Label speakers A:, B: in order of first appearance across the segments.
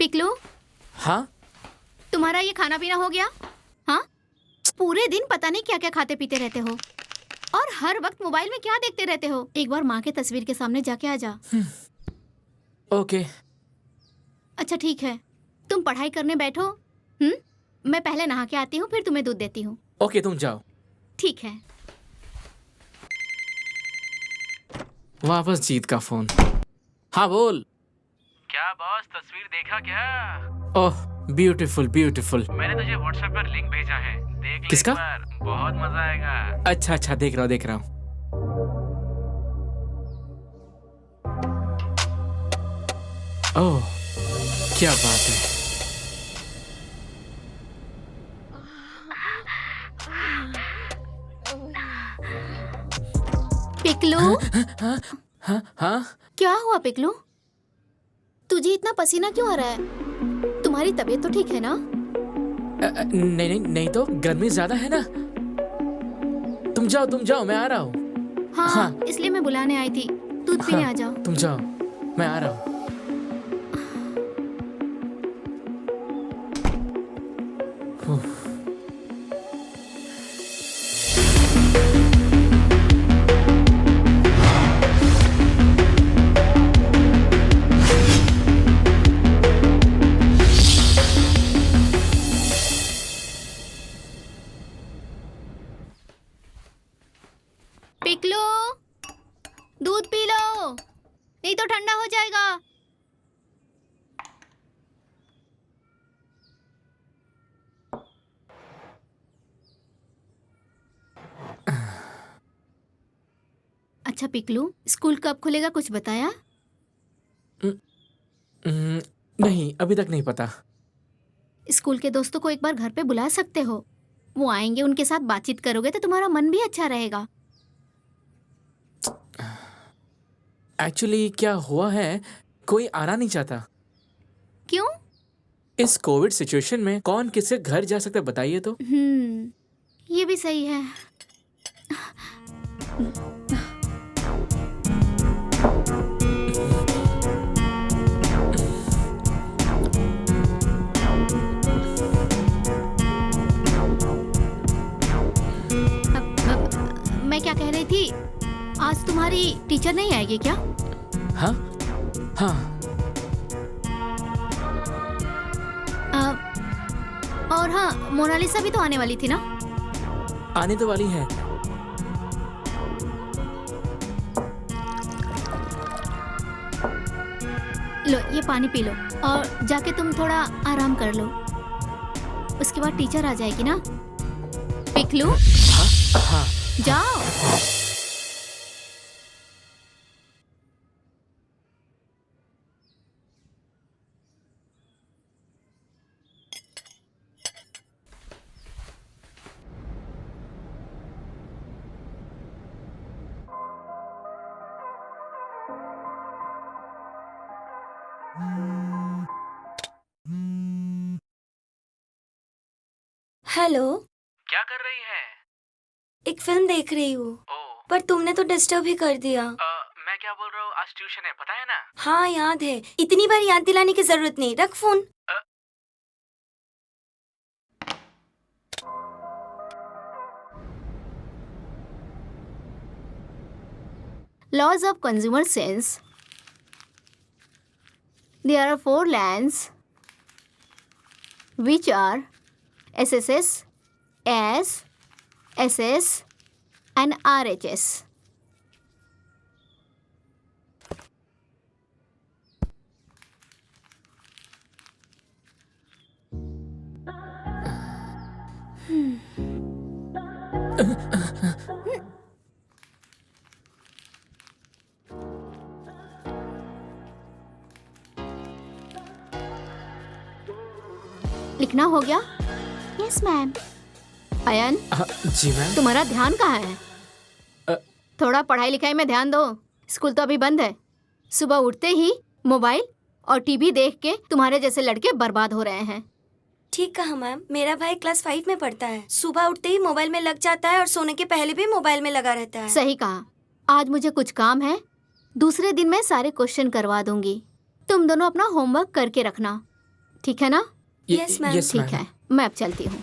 A: पिकलू,
B: हाँ
A: तुम्हारा ये खाना पीना हो गया? हाँ, पूरे दिन पता नहीं क्या क्या खाते पीते रहते हो और हर वक्त मोबाइल में क्या देखते रहते हो। एक बार माँ के तस्वीर के सामने जाके आ जा।
B: ओके।
A: अच्छा ठीक है, तुम पढ़ाई करने बैठो। मैं पहले नहा के आती हूँ, फिर तुम्हें दूध देती हूँ।
B: ओके तुम जाओ।
A: ठीक है।
B: वापस जीत का फोन। हाँ बोल।
C: क्या बॉस, तस्वीर देखा क्या?
B: Oh beautiful beautiful.
C: मैंने तुझे व्हाट्सएप पर लिंक भेजा है, देख ले
B: किसका?
C: एक बार, बहुत मजा आएगा।
B: अच्छा अच्छा, देख रहा हूँ। ओह क्या बात है।
A: पिकलू,
B: हाँ हाँ।
A: क्या हुआ पिकलू? तुझे इतना पसीना क्यों आ रहा है? तुम्हारी तबीयत तो ठीक है ना?
B: नहीं नहीं नहीं, तो गर्मी ज्यादा है ना। तुम जाओ, मैं आ रहा हूँ।
A: हाँ,
B: हाँ।
A: इसलिए मैं बुलाने आई थी। दूध पीने आ जाओ।
B: तुम जाओ, मैं आ रहा हूँ।
A: पिकलू, दूध पी लो, नहीं तो ठंडा हो जाएगा। अच्छा पिकलू, स्कूल कब खुलेगा कुछ बताया?
B: नहीं, अभी तक नहीं पता।
A: स्कूल के दोस्तों को एक बार घर पे बुला सकते हो। वो आएंगे, उनके साथ बातचीत करोगे तो तुम्हारा मन भी अच्छा रहेगा।
B: एक्चुअली क्या हुआ है, कोई आना नहीं चाहता।
A: क्यों?
B: इस कोविड सिचुएशन में कौन किसके घर जा सकता है बताइए तो।
A: ये भी सही है। मैं क्या कह रही थी, आज तुम्हारी टीचर नहीं आएगी क्या?
B: हाँ हाँ।
A: और हाँ, मोनालिसा भी तो आने वाली थी ना?
B: आने तो वाली है।
A: लो ये पानी पी लो और जाके तुम थोड़ा आराम कर लो। उसके बाद टीचर आ जाएगी ना। पिकलू,
B: हाँ हाँ।
A: जाओ।
D: हेलो,
C: क्या कर रही है?
D: एक फिल्म देख रही हूँ,
C: ओ,
D: पर तुमने तो डिस्टर्ब ही कर दिया।
C: मैं क्या बोल रहा हूँ, आज ट्यूशन है, पता है ना?
D: हाँ याद है, इतनी बार याद दिलाने की जरूरत नहीं, रख phone.
A: Laws of consumer sense. There are 4 lands which are SSS, S, SS and RHS. लिखना हो गया? Yes ma'am. अयन,
B: जी मैम।
A: तुम्हारा ध्यान कहाँ है?
B: अ-
A: थोड़ा पढ़ाई लिखाई में ध्यान दो। स्कूल तो अभी बंद है। सुबह उठते ही मोबाइल और टीवी देख के तुम्हारे जैसे लड़के बर्बाद हो रहे हैं।
D: ठीक कहा मैम, मेरा भाई क्लास 5 में पढ़ता है। सुबह उठते ही मोबाइल में लग जाता है और सोने के पहले भी मोबाइल में लगा रहता है।
A: सही कहा। आज मुझे कुछ काम है, दूसरे दिन मैं सारे क्वेश्चन करवा दूंगी। तुम दोनों अपना होमवर्क करके रखना। ठीक है ना?
D: Yes, ma'am.
B: यस
A: ठीक है, मैं अब चलती हूँ।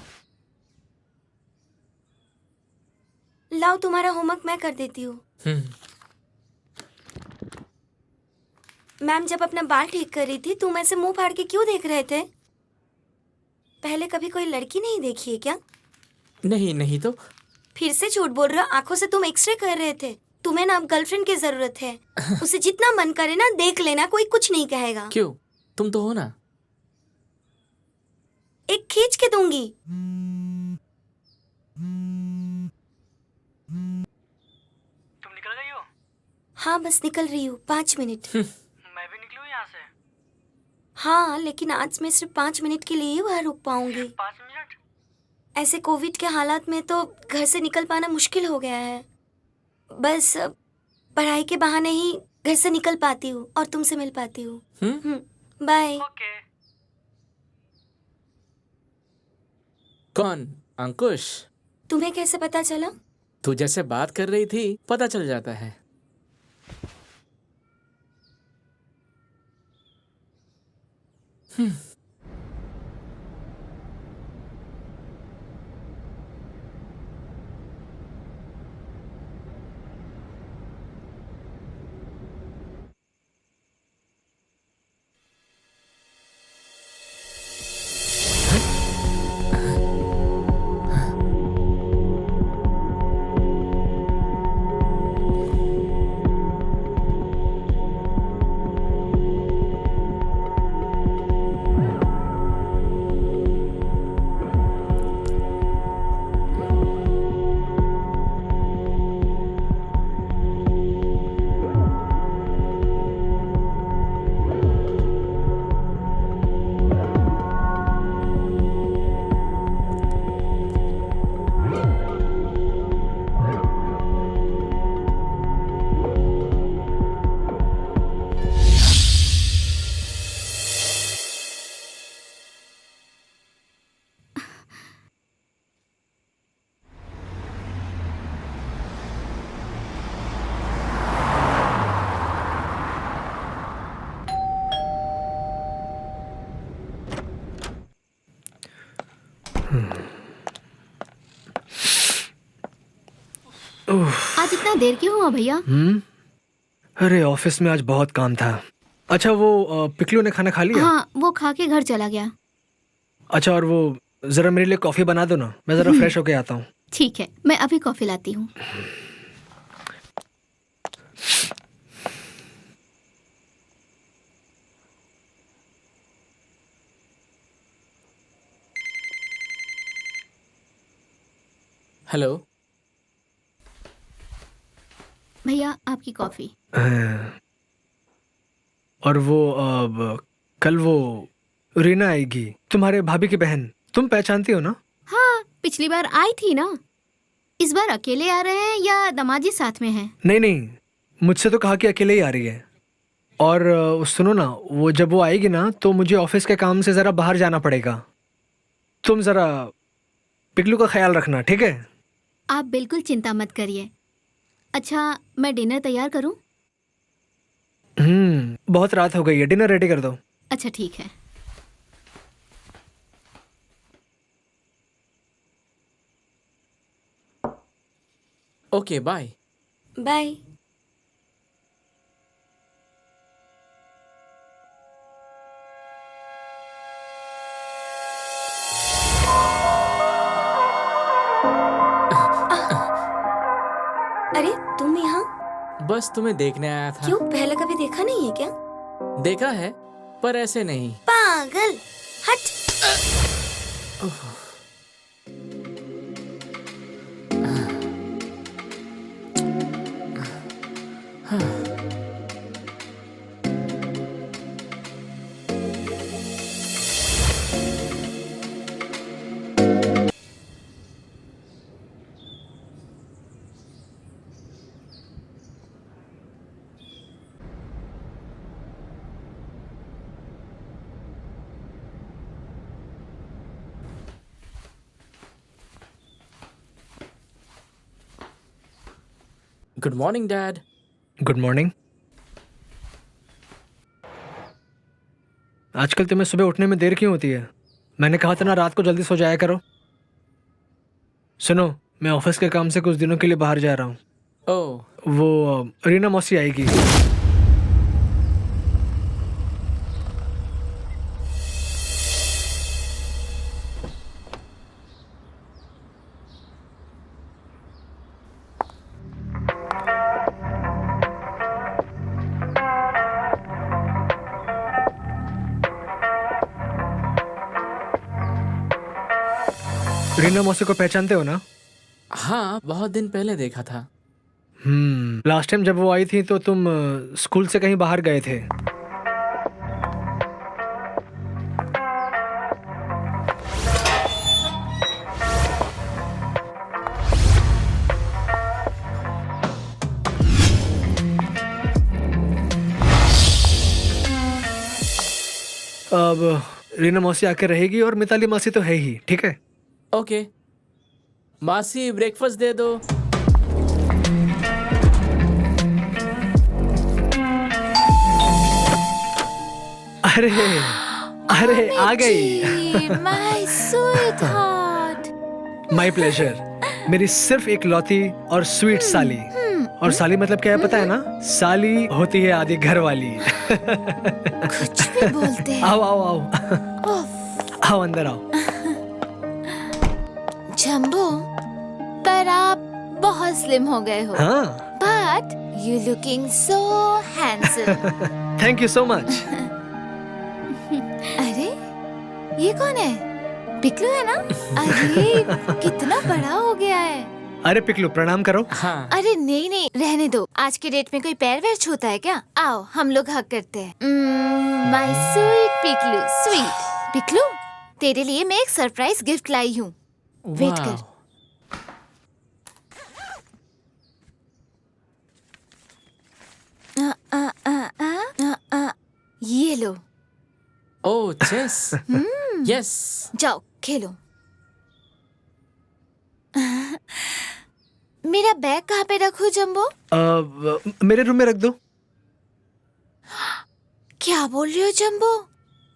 D: लाओ तुम्हारा होमवर्क मैं कर देती हूँ। मैम जब अपना बाल ठीक कर रही थी तुम ऐसे मुंह फाड़ के क्यों देख रहे थे? पहले कभी कोई लड़की नहीं देखी है क्या?
B: नहीं नहीं तो
D: फिर से झूठ बोल रहे हो। आंखों से तुम एक्सरे कर रहे थे। तुम्हें ना अब गर्लफ्रेंड की जरूरत है। उसे जितना मन करे ना देख लेना, कोई कुछ नहीं कहेगा।
B: क्यों? तुम तो हो ना।
D: एक खींच के दूंगी।
C: तुम निकल गई हो?
D: हाँ बस निकल रही हूँ, 5 मिनट।
C: मैं भी निकली हूँ यहाँ से।
D: हाँ लेकिन आज मैं सिर्फ 5 मिनट के लिए ही वहाँ रुक पाऊंगी।
C: 5 मिनट?
D: ऐसे कोविड के हालात में तो घर से निकल पाना मुश्किल हो गया है। बस पढ़ाई के बहाने ही घर से निकल पाती हूँ और तुमसे मिल पाती हूँ। बाय।
C: ओके।
B: कौन? अंकुश?
D: तुम्हें कैसे पता चला?
B: तू जैसे बात कर रही थी पता चल जाता है।
A: आज इतना देर क्यों हुआ भैया?
E: अरे ऑफिस में आज बहुत काम था। अच्छा वो पिकलू ने खाना खा लिया?
A: हाँ, वो खा के घर चला गया।
E: अच्छा और वो जरा मेरे लिए कॉफी बना दो ना, मैं जरा फ्रेश होके आता हूँ।
A: ठीक है, मैं अभी कॉफी लाती हूँ।
B: हेलो।
A: भैया आपकी कॉफी।
E: और वो कल वो रीना आएगी, तुम्हारे भाभी की बहन, तुम पहचानती हो ना?
A: हाँ, पिछली बार आई थी ना। इस बार अकेले आ रहे हैं या दामाजी साथ में हैं?
E: नहीं नहीं, मुझसे तो कहा कि अकेले ही आ रही है। और सुनो ना, वो जब वो आएगी ना तो मुझे ऑफिस के काम से ज़रा बाहर जाना पड़ेगा। तुम ज़रा पिकलू का ख्याल रखना, ठीक है?
A: आप बिल्कुल चिंता मत करिए। अच्छा, मैं डिनर तैयार करूं?
E: बहुत रात हो गई है, डिनर रेडी कर दो।
A: अच्छा ठीक है।
B: Okay bye.
D: बाय। अरे तुम यहाँ?
B: बस तुम्हें देखने आया था।
D: क्यों, पहले कभी देखा नहीं है क्या?
B: देखा है पर ऐसे नहीं।
D: पागल, हट।
B: Good morning dad.
E: Good morning. आजकल तुम्हें सुबह उठने में देर क्यों होती है? मैंने कहा था ना रात को जल्दी सो जाया करो। सुनो, मैं ऑफिस के काम से कुछ दिनों के लिए बाहर जा रहा हूँ।
B: ओह,
E: वो रीना मौसी आएगी। रीना मौसी को पहचानते हो ना?
B: हाँ, बहुत दिन पहले देखा था।
E: लास्ट टाइम जब वो आई थी तो तुम स्कूल से कहीं बाहर गए थे। अब रीना मौसी आके रहेगी और मिताली मौसी तो है ही, ठीक है?
B: ओके, मासी ब्रेकफास्ट दे दो।
E: अरे अरे आ गई।
D: My sweet heart.
E: My pleasure. मेरी सिर्फ एक लौती और स्वीट साली। और साली मतलब क्या है पता है ना? साली होती है आदि घर वाली।
D: कुछ भी बोलते हैं।
E: आओ आओ आओ। आओ अंदर आओ।
D: जंबो, पर आप बहुत स्लिम हो गए हो।
E: हाँ,
D: but you looking so handsome.
E: Thank you so much.
D: अरे ये कौन है? पिकलू है ना? अरे कितना बड़ा हो गया है।
E: अरे पिकलू प्रणाम करो।
B: हाँ,
D: अरे नहीं नहीं, रहने दो। आज के डेट में कोई पैर वैर छूता है क्या? आओ हम लोग हग करते हैं। My sweet Piklu, sweet Piklu, तेरे लिए मैं एक सरप्राइज गिफ्ट लाई हूँ। वेट
B: वाह।
D: कर। ये लो,
B: ओह, चेस। यस।
D: जाओ खेलो। मेरा बैग कहाँ पे रखूं जंबो?
E: मेरे रूम में रख दो।
D: क्या बोल रहे हो जंबो?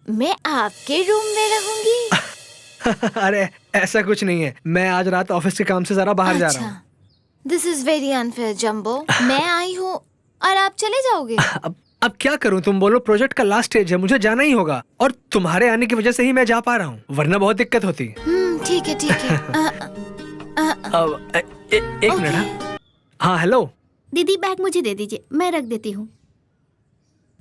D: मैं आपके रूम में रहूंगी?
E: अरे ऐसा कुछ नहीं है, मैं आज रात ऑफिस के काम से जरा बाहर जा रहा हूँ।
D: This is very unfair jumbo. मैं आई हूँ और आप चले जाओगे?
E: अब क्या करूं? तुम बोलो प्रोजेक्ट का लास्ट स्टेज है, मुझे जाना ही होगा। और तुम्हारे आने की वजह से ही मैं जा पा रहा हूँ, वरना बहुत दिक्कत होती।
D: ठीक है ठीक है।
E: एक मिनट। हाँ हेलो
A: दीदी, बैग मुझे दे दीजिए, मैं रख देती हूँ।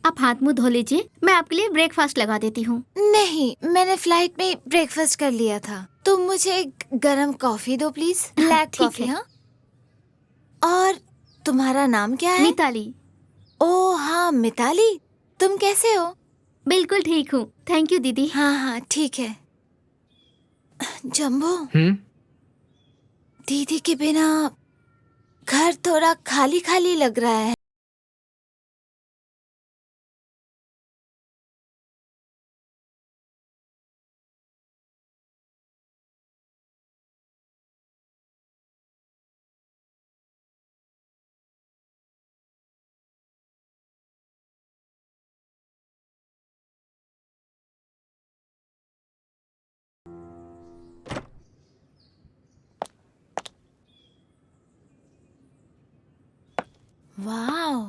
A: आप हाथ मुंह धो लीजिए, मैं आपके लिए ब्रेकफास्ट लगा देती हूँ।
D: नहीं, मैंने फ्लाइट में ब्रेकफास्ट कर लिया था। तुम मुझे गरम कॉफी दो प्लीज, ब्लैक
A: ठीक
D: कॉफी।
A: है।
D: हाँ, और तुम्हारा नाम क्या है?
A: मिताली।
D: ओह हाँ मिताली, तुम कैसे हो?
A: बिल्कुल ठीक हूँ, थैंक यू दीदी।
D: हाँ हाँ ठीक है। जंबो, दीदी के बिना घर थोड़ा खाली खाली लग रहा है। वाओ,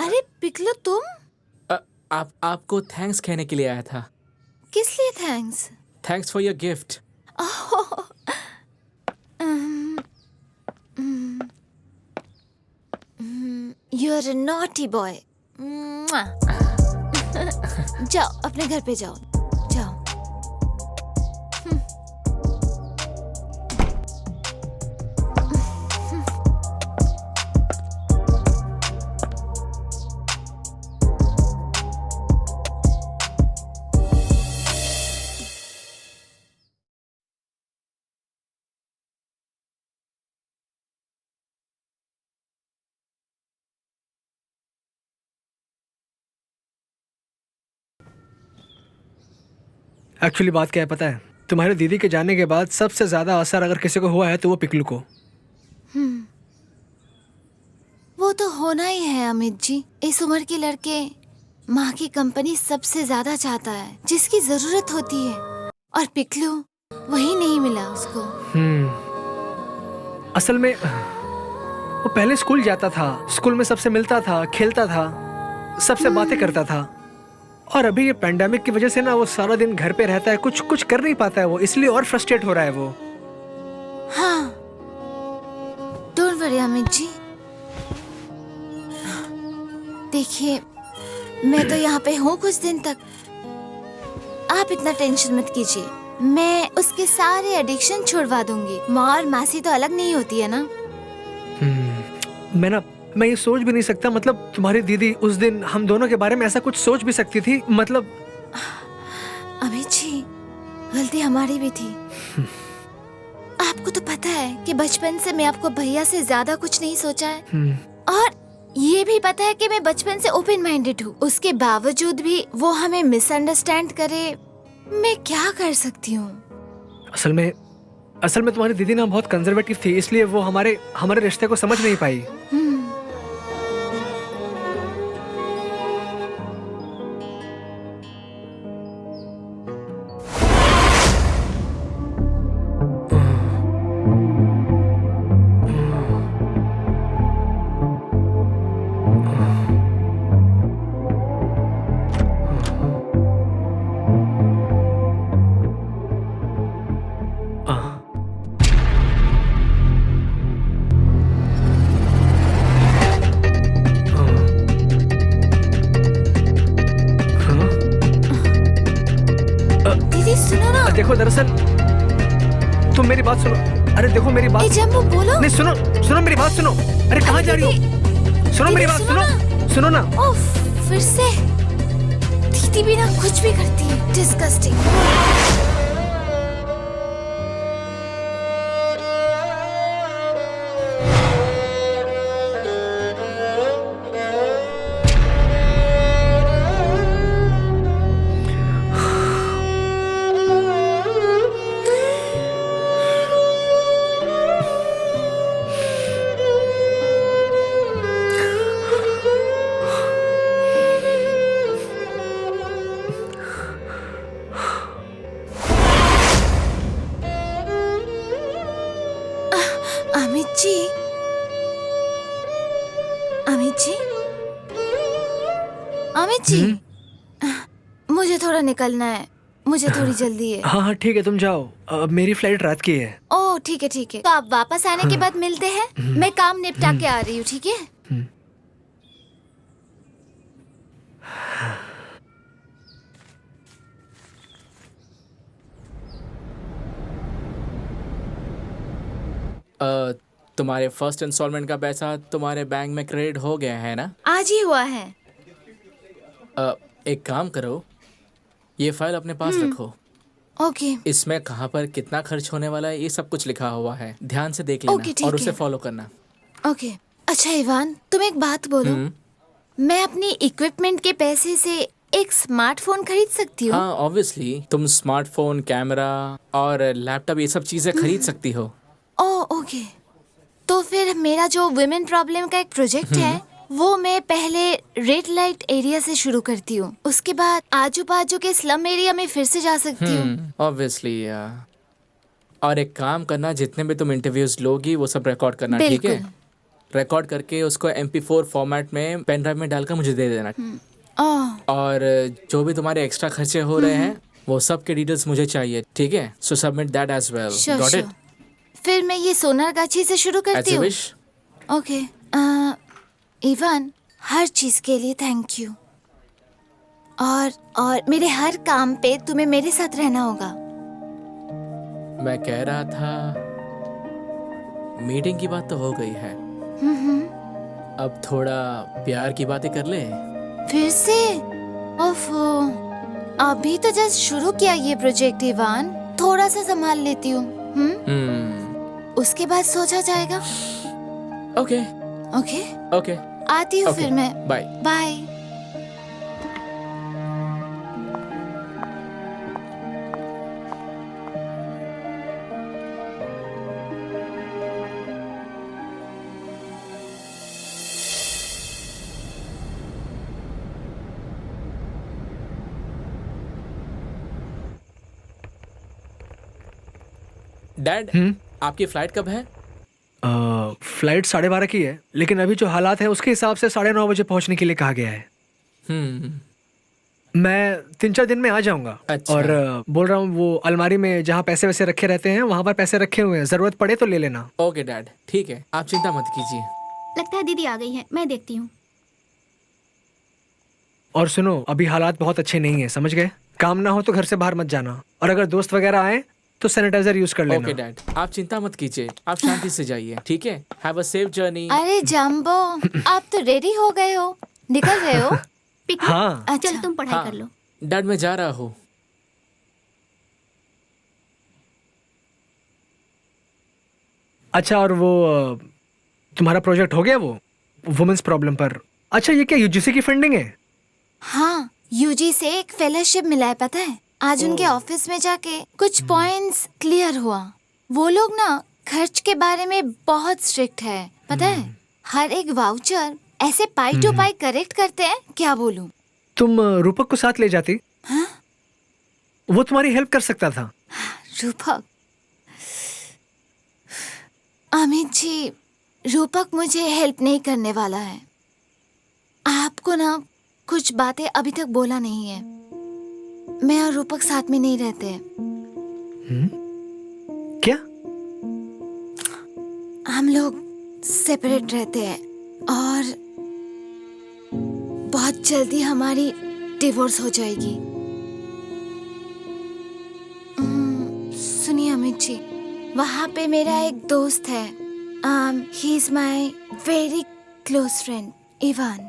D: अरे पिकलो तुम?
B: आपको थैंक्स कहने के लिए आया था।
D: किस लिए thanks?
B: Thanks for your gift.
D: You are a naughty boy. जाओ अपने घर पे जाओ, जाओ।
E: एक्चुअली बात क्या है पता है, तुम्हारी दीदी के जाने के बाद सबसे ज्यादा असर अगर किसी को हुआ है तो वो पिकलू को।
F: वो तो होना ही है अमित जी। इस उम्र के लड़के माँ की कंपनी सबसे ज्यादा चाहता है, जिसकी जरूरत होती है, और पिकलू वही नहीं मिला उसको।
E: असल में वो पहले स्कूल जाता था, स्कूल में सबसे मिलता था, खेलता था, सबसे बातें करता था। और अभी ये पेंडेमिक की वजह से ना वो सारा दिन घर पे रहता है, कुछ कर नहीं पाता है वो, इसलिए और फ्रस्ट्रेट हो रहा है वो।
F: हाँ, डोंट वरी अमित जी। देखिए, मैं तो यहाँ पे हूँ कुछ दिन तक, आप इतना टेंशन मत कीजिए। मैं उसके सारे एडिक्शन छुड़वा दूंगी। माँ और मासी तो अलग नहीं होती है ना।
E: मैं ये सोच भी नहीं सकता, मतलब तुम्हारी दीदी उस दिन हम दोनों के बारे में ऐसा कुछ सोच भी सकती थी, मतलब।
F: अमित जी, गलती हमारी भी थी। आपको तो पता है कि बचपन से मैं आपको भैया से ज्यादा कुछ नहीं सोचा है, और ये भी पता है कि मैं बचपन से ओपन माइंडेड हूँ। उसके बावजूद भी वो हमें मिसअंडरस्टैंड करे, मैं क्या कर सकती हूँ?
E: असल में तुम्हारी दीदी ना बहुत कंजर्वेटिव थी, इसलिए वो हमारे रिश्ते को समझ नहीं पाई।
F: दीदी सुनो ना।
E: देखो, दरअसल तुम मेरी बात सुनो। अरे देखो मेरी बात।
F: जम्बू बोलो।
E: नहीं, सुनो मेरी बात सुनो। अरे कहाँ जा रही हो? सुनो मेरी बात, सुनो ना।
F: ओफ, फिर से दीदी भी ना कुछ भी करती है, डिस्गस्टिंग। अमित जी, मुझे थोड़ा निकलना है, मुझे थोड़ी जल्दी है।
E: हाँ ठीक है, तुम जाओ, अब मेरी फ्लाइट रात की है।
F: ओह ठीक है, तो आप वापस आने के बाद मिलते हैं। मैं काम निपटा के आ रही हूँ, ठीक है?
B: तुम्हारे फर्स्ट इंस्टॉलमेंट का पैसा तुम्हारे बैंक में क्रेडिट हो गया है ना?
F: आज ही हुआ है।
B: एक काम करो, ये फाइल अपने पास रखो।
F: ओके।
B: इसमें कहाँ पर कितना खर्च होने वाला है ये सब कुछ लिखा हुआ है, ध्यान से देख लेना।
F: ओके, ठीक
B: और उसे
F: है।
B: फॉलो करना।
F: ओके। अच्छा इवान, तुम एक बात बोलो, मैं अपनी इक्विपमेंट के पैसे से एक स्मार्टफोन खरीद सकती हूँ?
B: हाँ ऑब्वियसली, तुम स्मार्टफोन, कैमरा और लैपटॉप ये सब चीजें खरीद सकती हो।
F: Oh okay. तो फिर मेरा जो वुमेन प्रॉब्लम का एक प्रोजेक्ट है, वो मैं पहले रेड लाइट एरिया से शुरू करती हूँ, उसके बाद आजू बाजू के स्लम एरिया में फिर से जा सकती हूँ।
B: ऑब्वियसली। और एक काम करना, जितने भी तुम इंटरव्यूज लोगी वो सब रिकॉर्ड करना, ठीक है? रिकॉर्ड करके उसको MP4 फॉर्मेट में पेन ड्राइव में डालकर मुझे दे देना। और जो भी तुम्हारे एक्स्ट्रा खर्चे हो रहे हैं वो सब के डिटेल्स मुझे चाहिए, ठीक है? So submit that as well. Got it?
F: फिर मैं ये सोनारगाछी से शुरू करती हूँ। ओके। इवान, हर चीज के लिए थैंक यू, और मेरे हर काम पे तुम्हें मेरे साथ रहना होगा।
B: मैं कह रहा था, मीटिंग की बात तो हो गई है, अब थोड़ा प्यार की बातें कर ले।
F: फिर से? ओफो, अभी तो जस्ट शुरू किया ये प्रोजेक्ट इवान, थोड़ा सा संभाल लेती हूँ। उसके बाद सोचा जाएगा।
B: ओके
F: ओके
B: ओके,
F: आती हूँ फिर मैं।
B: Bye
F: bye.
B: डैड, आपकी फ्लाइट कब है?
E: फ्लाइट 12:30 की है, लेकिन अभी जो हालात है उसके हिसाब से 9:30 बजे पहुंचने के लिए कहा गया है।
B: हम्म।
E: मैं 3-4 दिन में आ जाऊंगा।
B: अच्छा।
E: और बोल रहा हूँ वो अलमारी में जहाँ पैसे वैसे रखे रहते हैं वहां पर पैसे रखे हुए हैं, जरूरत पड़े तो ले लेना।
B: ओके डैड, ठीक है, आप चिंता मत कीजिए।
A: लगता है दीदी आ गई है, मैं देखती हूँ।
E: और सुनो, अभी हालात बहुत अच्छे नहीं है, समझ गए? काम ना हो तो घर से बाहर मत जाना, और अगर दोस्त वगैरह आए तो सैनिटाइजर यूज कर लेना।
B: ओके डैड, आप चिंता मत कीजिए, आप शांति से जाइए, ठीक है? Have a safe journey.
F: अरे जम्बो, आप तो रेडी हो गए हो, निकल रहे हो?
E: हाँ।
F: अच्छा।
A: चल तुम पढ़ाई कर लो।
B: डैड मैं जा रहा हूँ।
E: अच्छा, और वो तुम्हारा प्रोजेक्ट हो गया वो वुमेन्स प्रॉब्लम पर? अच्छा, ये क्या यूजीसी की फंडिंग है?
F: हाँ, यूजी से एक फेलोशिप मिला है, पता है? आज उनके ऑफिस में जाके कुछ पॉइंट्स क्लियर हुआ। वो लोग ना खर्च के बारे में बहुत स्ट्रिक्ट है, पता है? हर एक वाउचर ऐसे पाई टू पाई करेक्ट करते हैं, क्या बोलूं?
E: तुम रूपक को साथ ले जाती?
F: हाँ?
E: वो तुम्हारी हेल्प कर सकता था।
F: रूपक? अमित जी, रूपक मुझे हेल्प नहीं करने वाला है। आपको ना कुछ बातें अभी तक बोला नहीं है। मैं और रूपक साथ में नहीं रहते हैं।
E: क्या?
F: हम लोग सेपरेट रहते हैं और बहुत जल्दी हमारी डिवोर्स हो जाएगी। सुनिए अमित जी, वहाँ पे मेरा एक दोस्त है। He is my very close friend Ivan.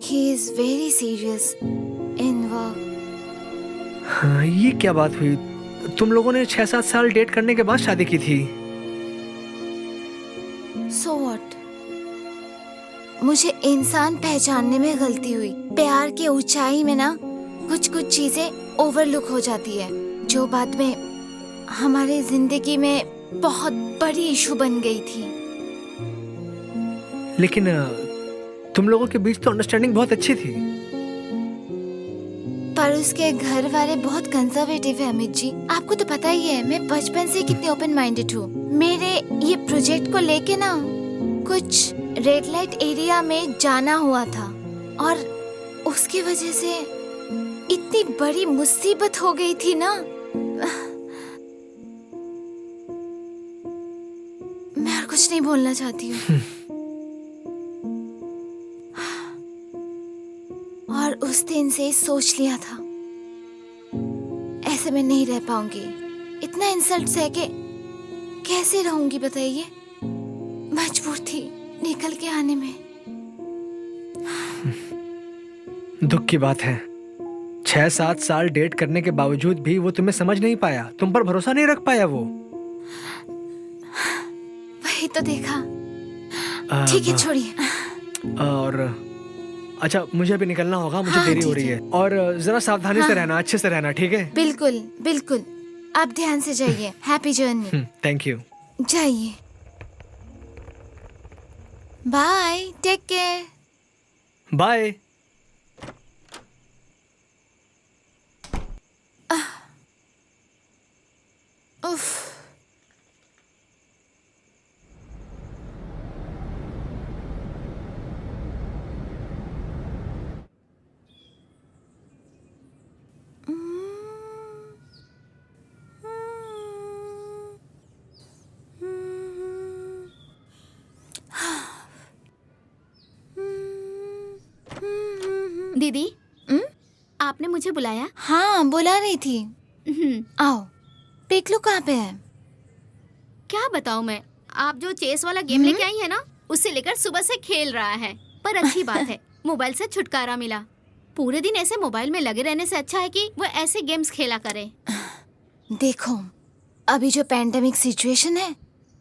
F: He is very serious in work.
E: हाँ, ये क्या बात हुई? तुम लोगों ने 6-7 साल डेट करने के बाद शादी की थी।
F: So what? मुझे इंसान पहचानने में गलती हुई। प्यार की ऊंचाई में ना कुछ कुछ चीजें ओवरलुक हो जाती है, जो बाद में हमारे जिंदगी में बहुत बड़ी इशू बन गई थी।
E: लेकिन तुम लोगों के बीच तो अंडरस्टैंडिंग बहुत अच्छी थी।
F: पर उसके घर वाले बहुत कंजर्वेटिव है अमित जी। आपको तो पता ही है मैं बचपन से कितनी ओपन माइंडेड हूँ। मेरे ये प्रोजेक्ट को लेके ना कुछ रेड लाइट एरिया में जाना हुआ था और उसकी वजह से इतनी बड़ी मुसीबत हो गई थी ना। मैं और कुछ नहीं बोलना चाहती हूँ। और उस दिन से सोच लिया था ऐसे मैं नहीं रह पाऊंगी। इतना इंसल्ट सह के कैसे रहूंगी बताइए? मजबूर थी निकल के आने में।
E: दुख की बात है, 6-7 साल डेट करने के बावजूद भी वो तुम्हें समझ नहीं पाया, तुम पर भरोसा नहीं रख पाया वो।
F: वही तो देखा। ठीक है, छोड़िए।
E: और अच्छा, मुझे अभी निकलना होगा, मुझे
F: हाँ,
E: देरी हो
F: ठीक
E: रही
F: है।
E: है। और जरा सावधानी से रहना, अच्छे से रहना, ठीक है?
F: बिल्कुल बिल्कुल, आप ध्यान से जाइए। Happy journey.
E: Thank you.
F: जाइए। Bye, take care.
E: बाय।
F: उफ।
A: दीदी, आपने मुझे बुलाया?
F: हाँ, बुला रही थी। आओ। पिकलू कहाँ पे है?
A: क्या बताऊं मैं, आप जो चेस वाला गेम लेके आई है ना, उससे लेकर सुबह से खेल रहा है। पर अच्छी बात है, मोबाइल से छुटकारा मिला। पूरे दिन ऐसे मोबाइल में लगे रहने से अच्छा है कि वो ऐसे गेम्स खेला करे।
F: देखो, अभी जो पैंडेमिक सिचुएशन है,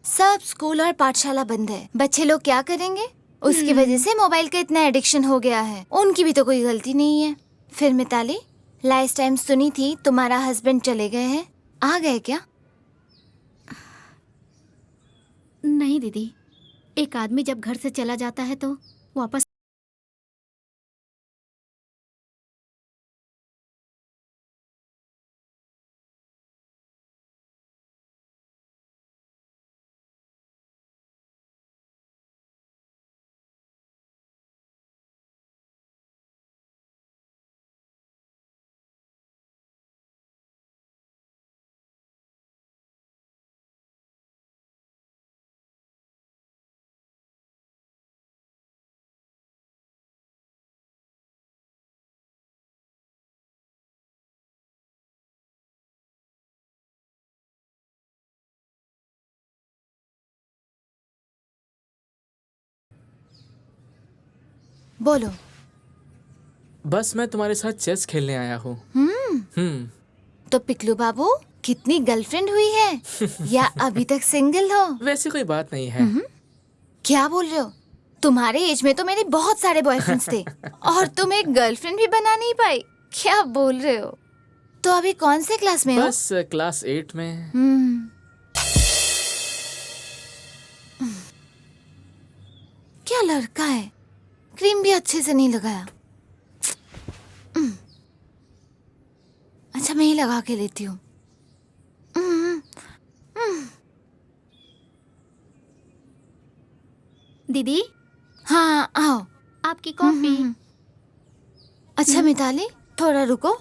F: सब स्कूल और पाठशाला बंद है। बच्चे लोग क्या करेंगे? उसकी वजह से मोबाइल का इतना एडिक्शन हो गया है। उनकी भी तो कोई गलती नहीं है। फिर मिताली, लास्ट टाइम सुनी थी तुम्हारा हस्बैंड चले गए हैं, आ गए क्या?
A: नहीं दीदी, एक आदमी जब घर से चला जाता है तो वापस
F: बोलो।
B: बस मैं तुम्हारे साथ चेस खेलने आया हूँ।
F: तो पिकलू बाबू, कितनी गर्लफ्रेंड हुई है या अभी तक सिंगल हो?
B: वैसी कोई बात नहीं है।
F: क्या बोल रहे हो? तुम्हारे एज में तो मेरे बहुत सारे बॉयफ्रेंड्स थे और तुम एक गर्लफ्रेंड भी बना नहीं पाई। क्या बोल रहे हो? तो अभी कौन से क्लास में हो?
B: बस क्लास 8 में।
F: क्या लड़का है, क्रीम भी अच्छे से नहीं लगाया। अच्छा, मैं ही लगा के लेती हूँ।
A: दीदी,
F: हाँ, आओ।
A: आपकी कॉफी।
F: अच्छा मिताली, थोड़ा रुको।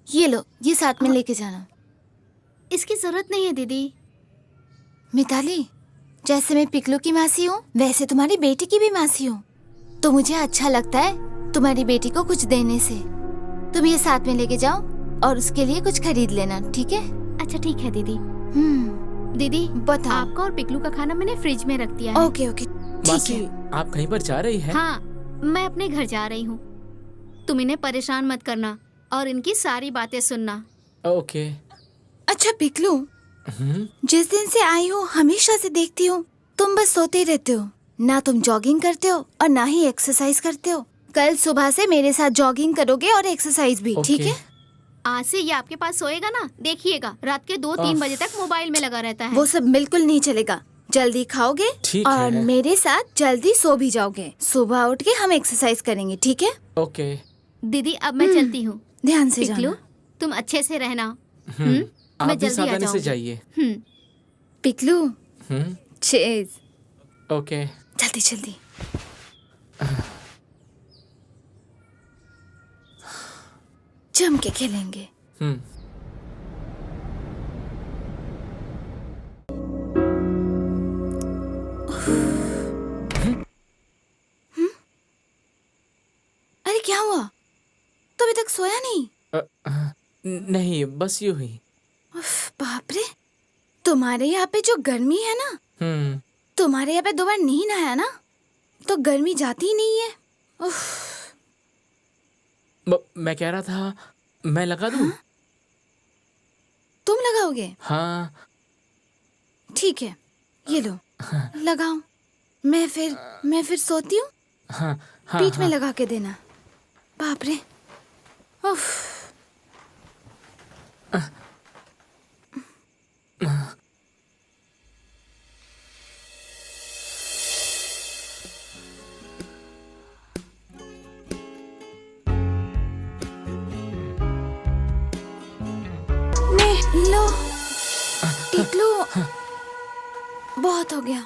F: ये लो, ये साथ में लेके जाना।
A: इसकी जरूरत नहीं है दीदी।
F: मिताली, जैसे मैं पिकलू की मासी हूँ, वैसे तुम्हारी बेटी की भी मासी हूँ। तो मुझे अच्छा लगता है तुम्हारी बेटी को कुछ देने से। तुम ये साथ में लेके जाओ और उसके लिए कुछ खरीद लेना, ठीक है?
A: अच्छा ठीक है दीदी। दीदी,
F: बताओ।
A: आपका और पिकलू का खाना मैंने फ्रिज में रख दिया है।
F: ओके ओके, ठीक
B: मासी,
F: है।
B: आप कहीं पर जा रही हैं?
A: हाँ, मैं अपने घर जा रही हूँ। तुम इन्हें परेशान मत करना और इनकी सारी बातें सुनना।
B: ओके।
F: अच्छा पिकलू, जिस दिन से आई हूँ हमेशा से देखती हूँ तुम बस सोते ही रहते हो। ना तुम जॉगिंग करते हो और ना ही एक्सरसाइज करते हो। कल सुबह से मेरे साथ जॉगिंग करोगे और एक्सरसाइज भी, ठीक है?
A: आज से ये आपके पास सोएगा ना, देखिएगा रात के 2-3 बजे तक मोबाइल में लगा रहता है।
F: वो सब बिल्कुल नहीं चलेगा। जल्दी खाओगे
B: ठीक
F: और
B: है।
F: मेरे साथ जल्दी सो भी जाओगे। सुबह उठ के हम एक्सरसाइज करेंगे, ठीक है?
B: ओके।
A: दीदी, अब मैं चलती हूँ।
F: ध्यान से
A: पिकलू,
F: जाना।
A: तुम अच्छे से रहना।
B: आप
A: मैं
B: भी
A: जल्दी आ
B: सावधानी से
A: जाऊंगी।
B: जाइए।
F: पिकलू, चेज।
B: ओके।
F: जल्दी जल्दी। जम के खेलेंगे। अरे क्या हुआ? तो अभी तक सोया नहीं?
B: नहीं, बस यूं ही।
F: उफ, बाप रे, तुम्हारे यहाँ पे जो गर्मी है ना, तुम्हारे यहाँ पे 2 बार नहीं नहाया ना, तो गर्मी जाती ही नहीं है। उफ।
B: मैं कह रहा था, मैं लगा दूं?
F: तुम लगाओगे?
B: हाँ।
F: ठीक है, ये लो, लगाओ। मैं फिर सोती हूँ।
B: हाँ हाँ
F: पीठ में
B: हाँ।
F: लगा के देना। बाप रे, उफ। लो पिकलू, बहुत हो गया,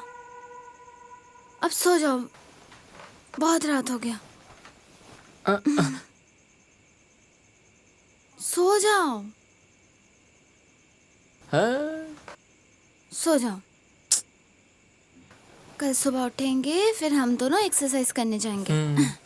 F: अब सो जाओ। बहुत रात हो गया, सो जाओ। सो जाओ। कल सुबह उठेंगे, फिर हम दोनों एक्सरसाइज करने जाएंगे।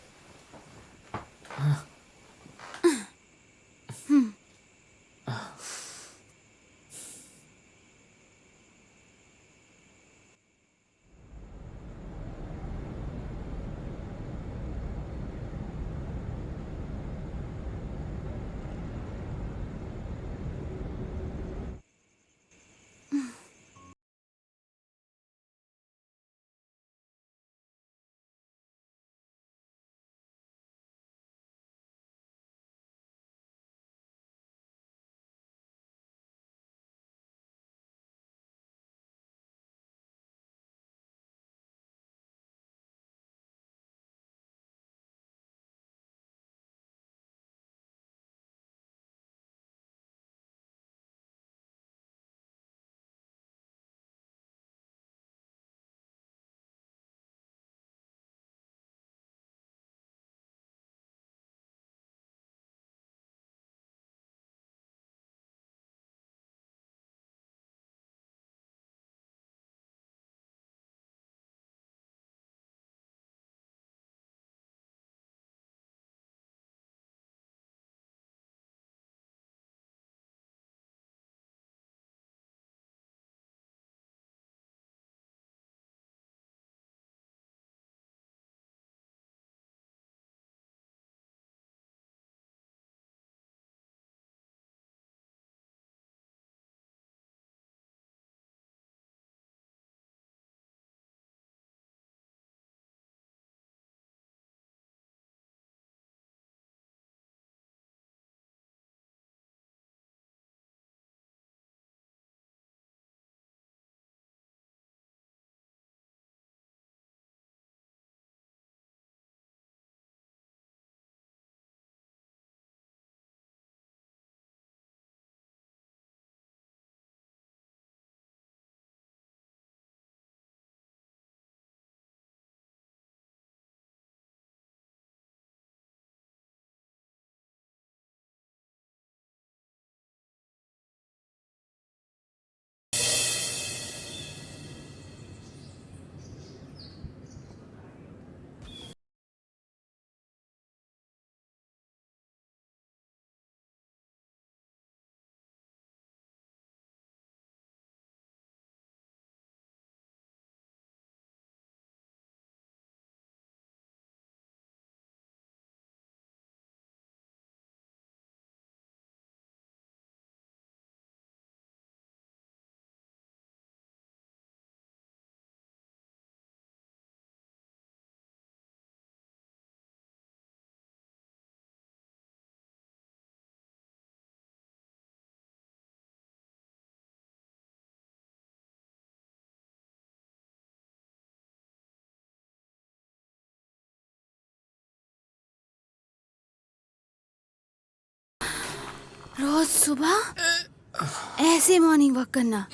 F: रोज सुबह ऐसे मॉर्निंग वॉक करना,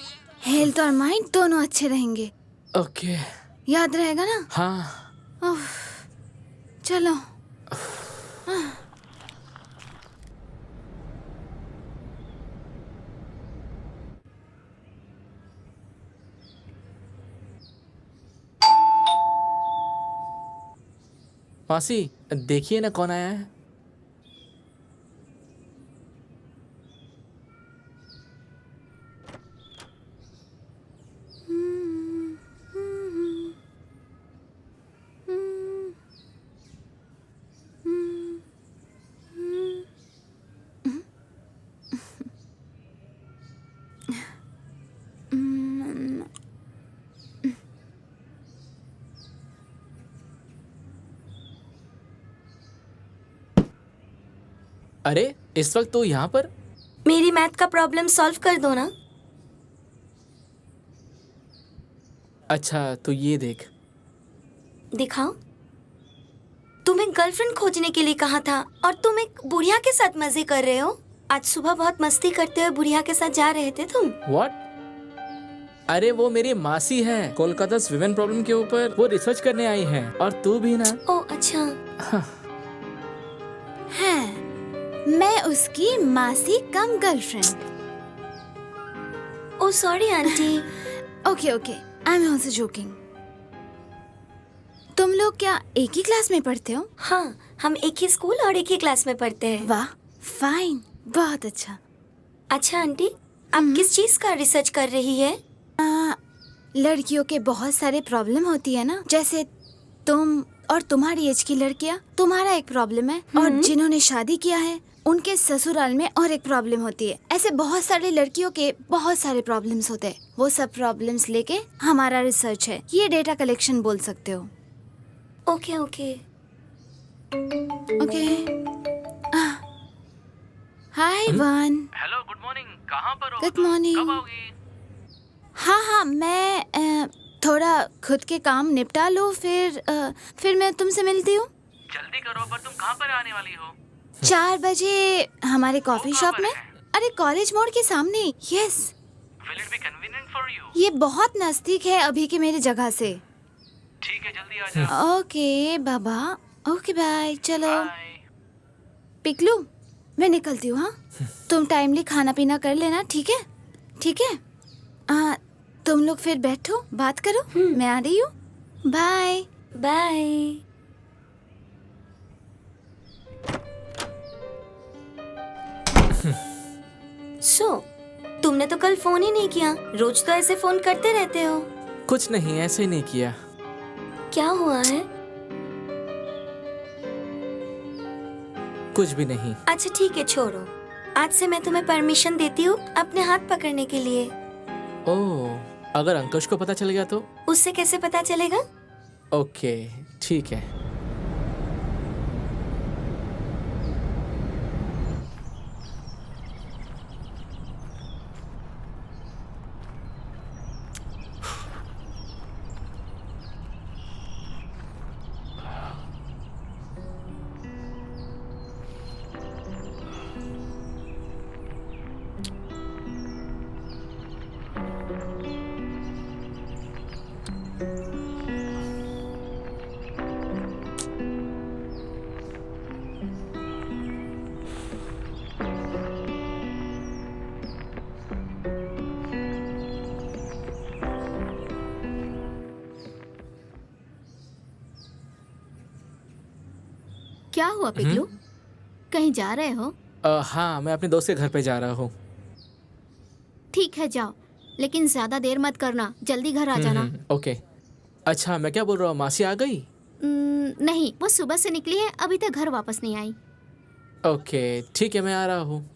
F: हेल्थ और माइंड दोनों अच्छे रहेंगे।
B: ओके।
F: याद रहेगा ना?
B: हाँ।
F: उफ, चलो।
B: मासी देखिए ना कौन आया है। अरे इस वक्त तो यहाँ पर?
D: मेरी मैथ का प्रॉब्लम सॉल्व कर दो ना।
B: अच्छा तो ये देख।
D: दिखाओ। तुम्हें गर्लफ्रेंड खोजने के लिए कहा था और तुम एक बुढ़िया के साथ मजे कर रहे हो। आज सुबह बहुत मस्ती करते हुए बुढ़िया के साथ जा रहे थे तुम।
B: व्हाट? अरे वो मेरी मासी है, कोलकाता विमेन प्रॉब्लम के ऊपर वो रिसर्च करने आई है। और तू भी ना।
D: ओ अच्छा।
F: है, मैं उसकी मासी cum girlfriend.
D: Oh sorry aunty.
F: Okay okay, I am also joking. तुम लोग क्या एक ही क्लास में पढ़ते हो?
D: हाँ, हम एक ही स्कूल और एक ही क्लास में पढ़ते हैं।
F: वाह, फाइन, बहुत अच्छा।
D: अच्छा आंटी, आप किस चीज का रिसर्च कर रही है?
F: लड़कियों के बहुत सारे प्रॉब्लम होती है ना, जैसे तुम और तुम्हारी एज की लड़कियां, तुम्हारा एक प्रॉब्लम है, और जिन्होंने शादी किया है उनके ससुराल में और एक प्रॉब्लम होती है। ऐसे बहुत सारे लड़कियों के बहुत सारे प्रॉब्लम्स होते हैं। वो सब प्रॉब्लम्स लेके हमारा रिसर्च है। ये डेटा कलेक्शन बोल सकते हो।
D: Okay okay.
F: ओके। हाय वन।
C: Hello, good morning. कहाँ पर हो?
F: Good morning.
C: कब आओगी?
F: हाँ, मैं थोड़ा खुद के काम निपटा लूँ, फिर मैं तुमसे मिलती हूँ।
C: जल्दी करो, पर तुम कहाँ पर आने वाली हो?
F: 4 बजे हमारे कॉफी
C: कहाँ
F: शॉप
C: पर
F: में।
C: है?
F: अरे कॉलेज मोड़ के सामने। Yes,
C: Will it be convenient for you?
F: ये बहुत नजदीक है अभी के मेरी जगह से।
C: ठीक है, जल्दी आ जाओ।
F: ओके बाबा, ओके बाय, चलो।
C: बाय।
F: पिकलू, मैं निकलती हूँ। हाँ, तुम टाइमली खाना पीना कर लेना, ठीक है? ठीक है। तुम लोग फिर बैठो, बात करो, मैं आ रही हूँ। Bye
D: bye. तुमने तो कल फोन ही नहीं किया। रोज तो ऐसे फोन करते रहते हो।
B: कुछ नहीं, ऐसे ही नहीं किया।
D: क्या हुआ है?
B: कुछ भी नहीं।
D: अच्छा ठीक है, छोड़ो। आज से मैं तुम्हें परमिशन देती हूँ अपने हाथ पकड़ने के लिए।
B: ओह, अगर अंकुश को पता चल गया तो?
D: उससे कैसे पता चलेगा?
B: ओके ठीक है।
A: क्या हुआ पिगलू? कहीं जा रहे हो?
B: हाँ, मैं अपने दोस्त के घर पे जा रहा हूँ।
A: ठीक है जाओ, लेकिन ज्यादा देर मत करना, जल्दी घर आ जाना।
B: ओके। अच्छा मैं क्या बोल रहा हूँ, मासी आ गई?
A: नहीं, वो सुबह से निकली है, अभी तक घर वापस नहीं आई।
B: ओके ठीक है, मैं आ रहा हूँ।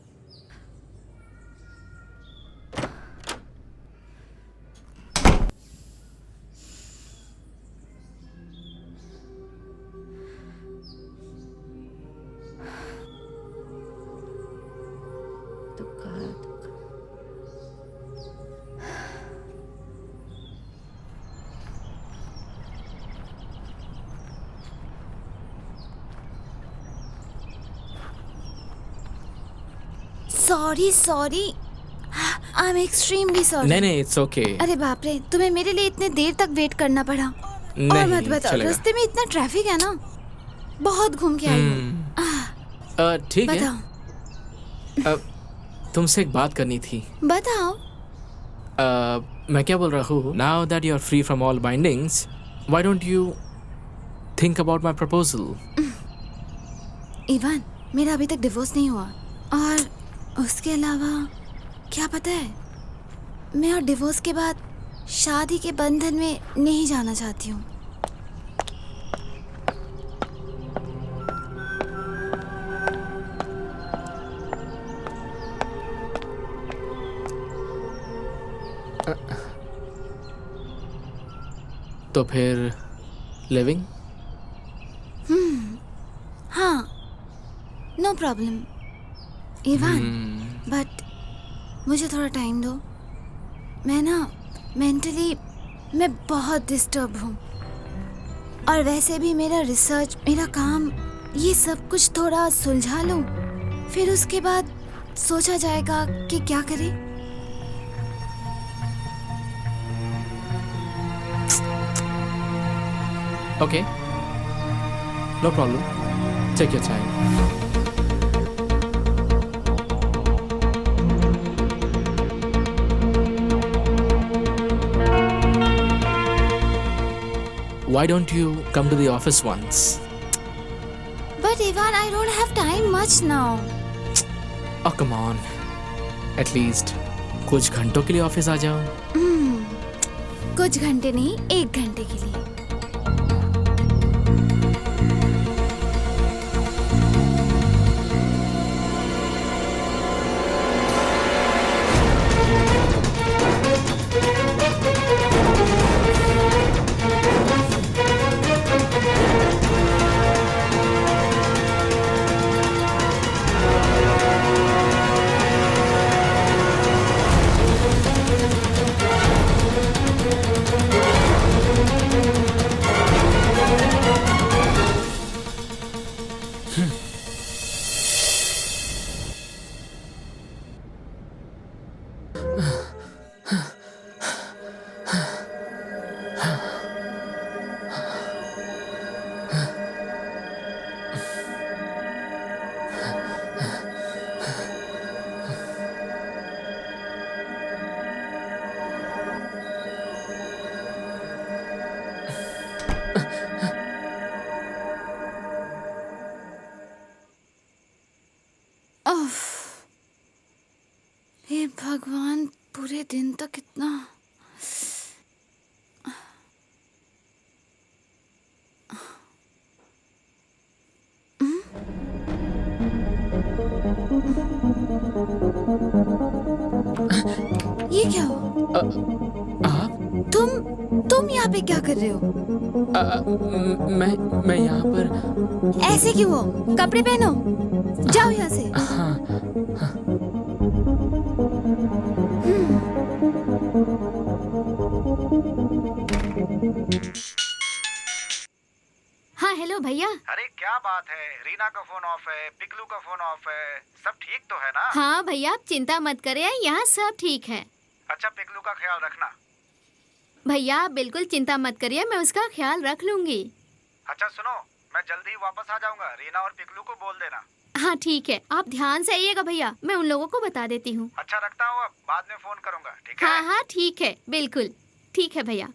F: Sorry sorry, I am extremely sorry.
B: नहीं नहीं, इट्स ओके।
F: अरे बाप रे, तुम्हें मेरे लिए इतने देर तक वेट करना पड़ा। और मत बताओ,
B: चलेगा।
F: रास्ते में इतना ट्रैफिक है ना, बहुत घूम के आई हूँ।
B: ठीक है।
F: बताओ
B: तुमसे एक बात करनी थी।
F: बताओ।
B: मैं क्या बोल रहा हूँ, now that you are free from all bindings, why don't you think about my proposal?
F: Ivan, मेरा अभी तक डिवोर्स नहीं हुआ, और उसके अलावा क्या पता है, मैं और डिवोर्स के बाद शादी के बंधन में नहीं जाना चाहती हूँ।
B: तो फिर लिविंग?
F: हाँ, नो प्रॉब्लम इवान, बट मुझे थोड़ा टाइम दो। मैं ना मेंटली मैं बहुत डिस्टर्ब हूँ, और वैसे भी मेरा रिसर्च, मेरा काम, ये सब कुछ थोड़ा सुलझा लूँ, फिर उसके बाद सोचा जाएगा कि क्या करें।
B: Okay, no problem. Take your time. Why don't you come to the office once?
F: But Ivan, I don't have time much now.
B: Oh, come on. At least कुछ घंटों के लिए ऑफिस आ जाओ।
F: कुछ घंटे नहीं, 1 घंटे के लिए। हे भगवान, पूरे दिन तक इतना ये क्या हो?
B: आप?
F: तुम यहाँ पे क्या कर रहे हो?
B: मैं यहाँ पर।
F: ऐसे क्यों हो? कपड़े पहनो, जाओ यहाँ से।
A: हाँ हेलो भैया।
G: अरे क्या बात है, रीना का फोन ऑफ है, पिकलू का फोन ऑफ है, सब ठीक तो है ना?
A: हाँ भैया, आप चिंता मत करें, यहाँ सब ठीक है।
G: अच्छा, पिकलू का ख्याल रखना।
A: भैया आप बिल्कुल चिंता मत करिए, मैं उसका ख्याल रख लूंगी।
G: अच्छा सुनो, मैं जल्दी ही वापस आ जाऊंगा, रीना और पिकलू को बोल देना।
A: हाँ ठीक है, आप ध्यान से आइएगा भैया, मैं उन लोगों को बता देती हूँ।
G: अच्छा रखता हूँ, अब बाद में फोन करूंगा, ठीक है?
A: हाँ हाँ ठीक है, बिल्कुल ठीक है भैया।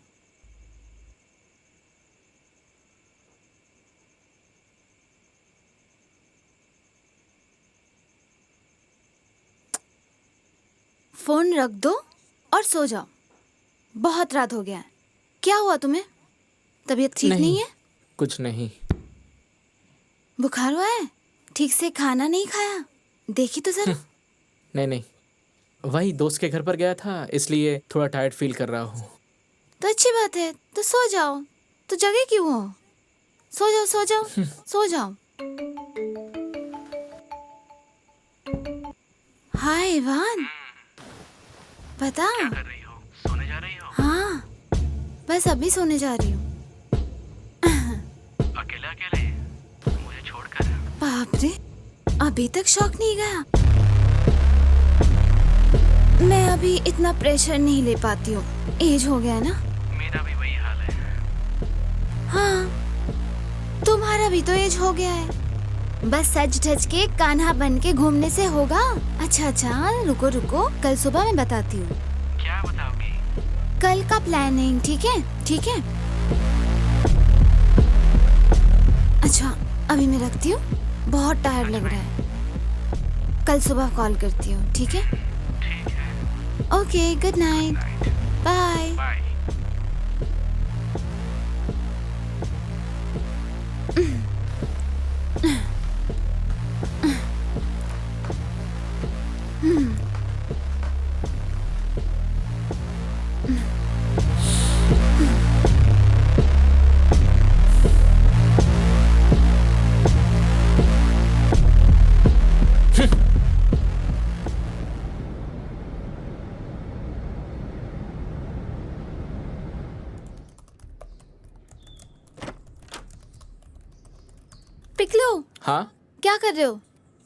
F: फोन रख दो और सो जाओ, बहुत रात हो गया है। क्या हुआ तुम्हें? तबीयत ठीक नहीं है?
B: कुछ नहीं।
F: बुखार हुआ है? ठीक से खाना नहीं खाया? देखी तो जरा।
B: नहीं, वही दोस्त के घर पर गया था, इसलिए थोड़ा टायर्ड फील कर रहा हूँ।
F: तो अच्छी बात है, तो सो जाओ। तो जगे क्यों हो? सो जाओ सो जाओ सो जाओ। हाय इवान, पता?
C: क्या कर रही हो? सोने जा रही हो?
F: हाँ, बस अभी सोने जा रही हूँ।
C: अकेले अकेले मुझे छोड़कर?
F: बाप रे, अभी तक शौक नहीं गया। मैं अभी इतना प्रेशर नहीं ले पाती हूँ, एज हो गया है ना।
C: मेरा भी वही हाल है।
F: हाँ, तुम्हारा भी तो एज हो गया है। बस सज धज के कान्हा बन के घूमने से होगा? अच्छा, रुको रुको, कल सुबह मैं बताती हूँ।
C: क्या बताओगी?
F: कल का प्लानिंग, ठीक है? ठीक है। अच्छा, अभी मैं रखती हूँ, बहुत टायर्ड लग रहा है। कल सुबह कॉल करती हूँ, ठीक है?
C: ठीक है।
F: Okay, good night, bye.
C: Bye.
F: Piklu,
B: हाँ,
F: क्या कर रहे हो?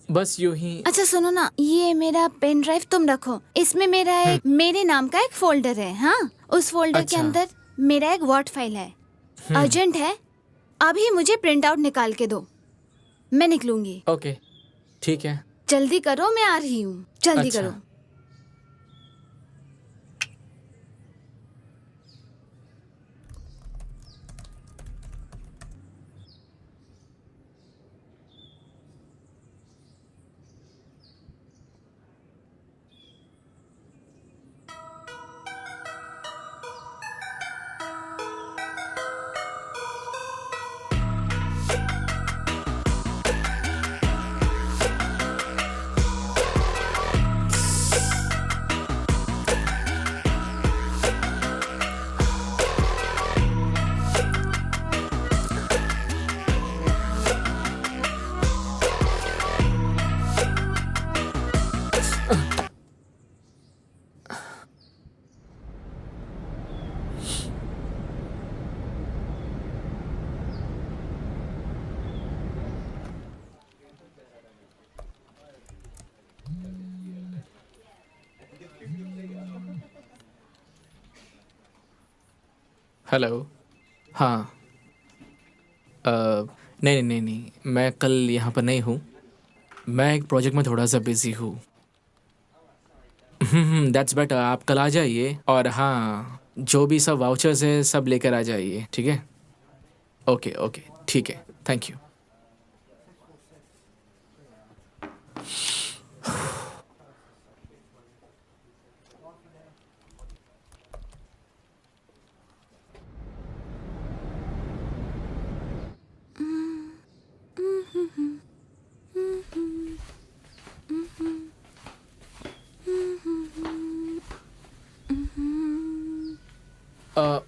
B: बस यूं ही।
F: अच्छा सुनो ना, ये मेरा पेन ड्राइव तुम रखो। इसमें मेरा एक मेरे नाम का एक फोल्डर है। हाँ, उस फोल्डर के
B: अच्छा।
F: अंदर मेरा एक वर्ड फाइल है। अर्जेंट है, अभी मुझे प्रिंट आउट निकाल के दो, मैं निकलूंगी।
B: ओके, ठीक है।
F: जल्दी करो, मैं आ रही हूँ, जल्दी
B: अच्छा।
F: करो।
B: हेलो। हाँ, नहीं, मैं कल यहाँ पर नहीं हूँ। मैं एक प्रोजेक्ट में थोड़ा सा बिजी हूँ। दैट्स बेटर, आप कल आ जाइए। और हाँ, जो भी सब वाउचर्स है सब लेकर आ जाइए, ठीक है? ओके, ठीक है, थैंक यू।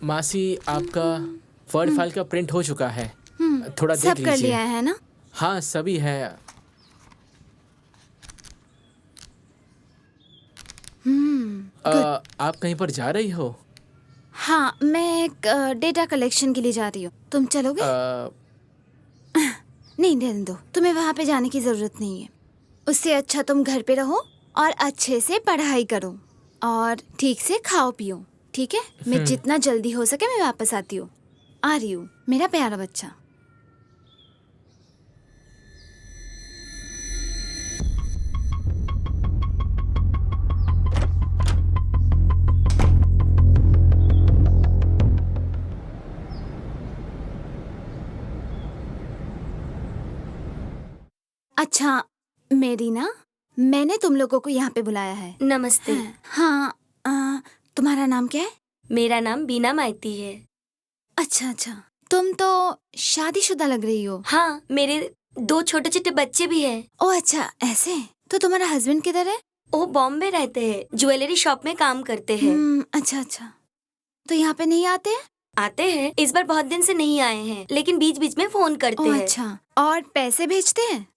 B: मासी, आपका वर्ड फाइल का प्रिंट हो चुका है, थोड़ा देख
F: सब कर
B: लीजिए।
F: लिया है ना?
B: हाँ, सभी है। आप कहीं पर जा रही हो?
F: हाँ, मैं एक डेटा कलेक्शन के लिए जा रही हूँ, तुम चलोगे? नहीं, रहने दो, तुम्हें वहाँ पे जाने की जरूरत नहीं है। उससे अच्छा तुम घर पे रहो और अच्छे से पढ़ाई करो और ठीक से खाओ पियो, ठीक है? मैं जितना जल्दी हो सके मैं वापस आती हूँ। आ रही हूँ मेरा प्यारा बच्चा। अच्छा मेरी ना, मैंने तुम लोगों को यहाँ पे बुलाया है।
D: नमस्ते।
F: हाँ, तुम्हारा नाम क्या है?
D: मेरा नाम बीना माइती है।
F: अच्छा, तुम तो शादीशुदा लग रही हो।
D: हाँ, मेरे 2 छोटे छोटे बच्चे भी हैं।
F: ओ अच्छा, ऐसे? तो तुम्हारा हस्बैंड किधर है?
D: वो बॉम्बे रहते हैं, ज्वेलरी शॉप में काम करते हैं।
F: अच्छा, तो यहाँ पे नहीं आते?
D: आते हैं, इस बार बहुत दिन से नहीं आए हैं, लेकिन बीच बीच में फोन करते हैं।
F: अच्छा, और पैसे भेजते हैं?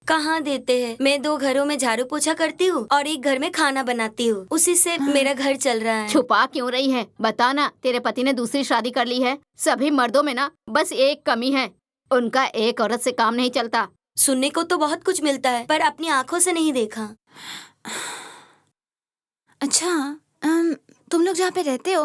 D: कहाँ देते हैं। मैं 2 घरों में झाड़ू पोछा करती हूँ और एक घर में खाना बनाती हूँ, उसी से मेरा घर चल रहा है।
A: छुपा क्यों रही है? बता ना, तेरे पति ने दूसरी शादी कर ली है। सभी मर्दों में ना बस एक कमी है, उनका एक औरत से काम नहीं चलता।
D: सुनने को तो बहुत कुछ मिलता है, पर अपनी आँखों से नहीं देखा।
F: अच्छा, तुम लोग जहाँ पे रहते हो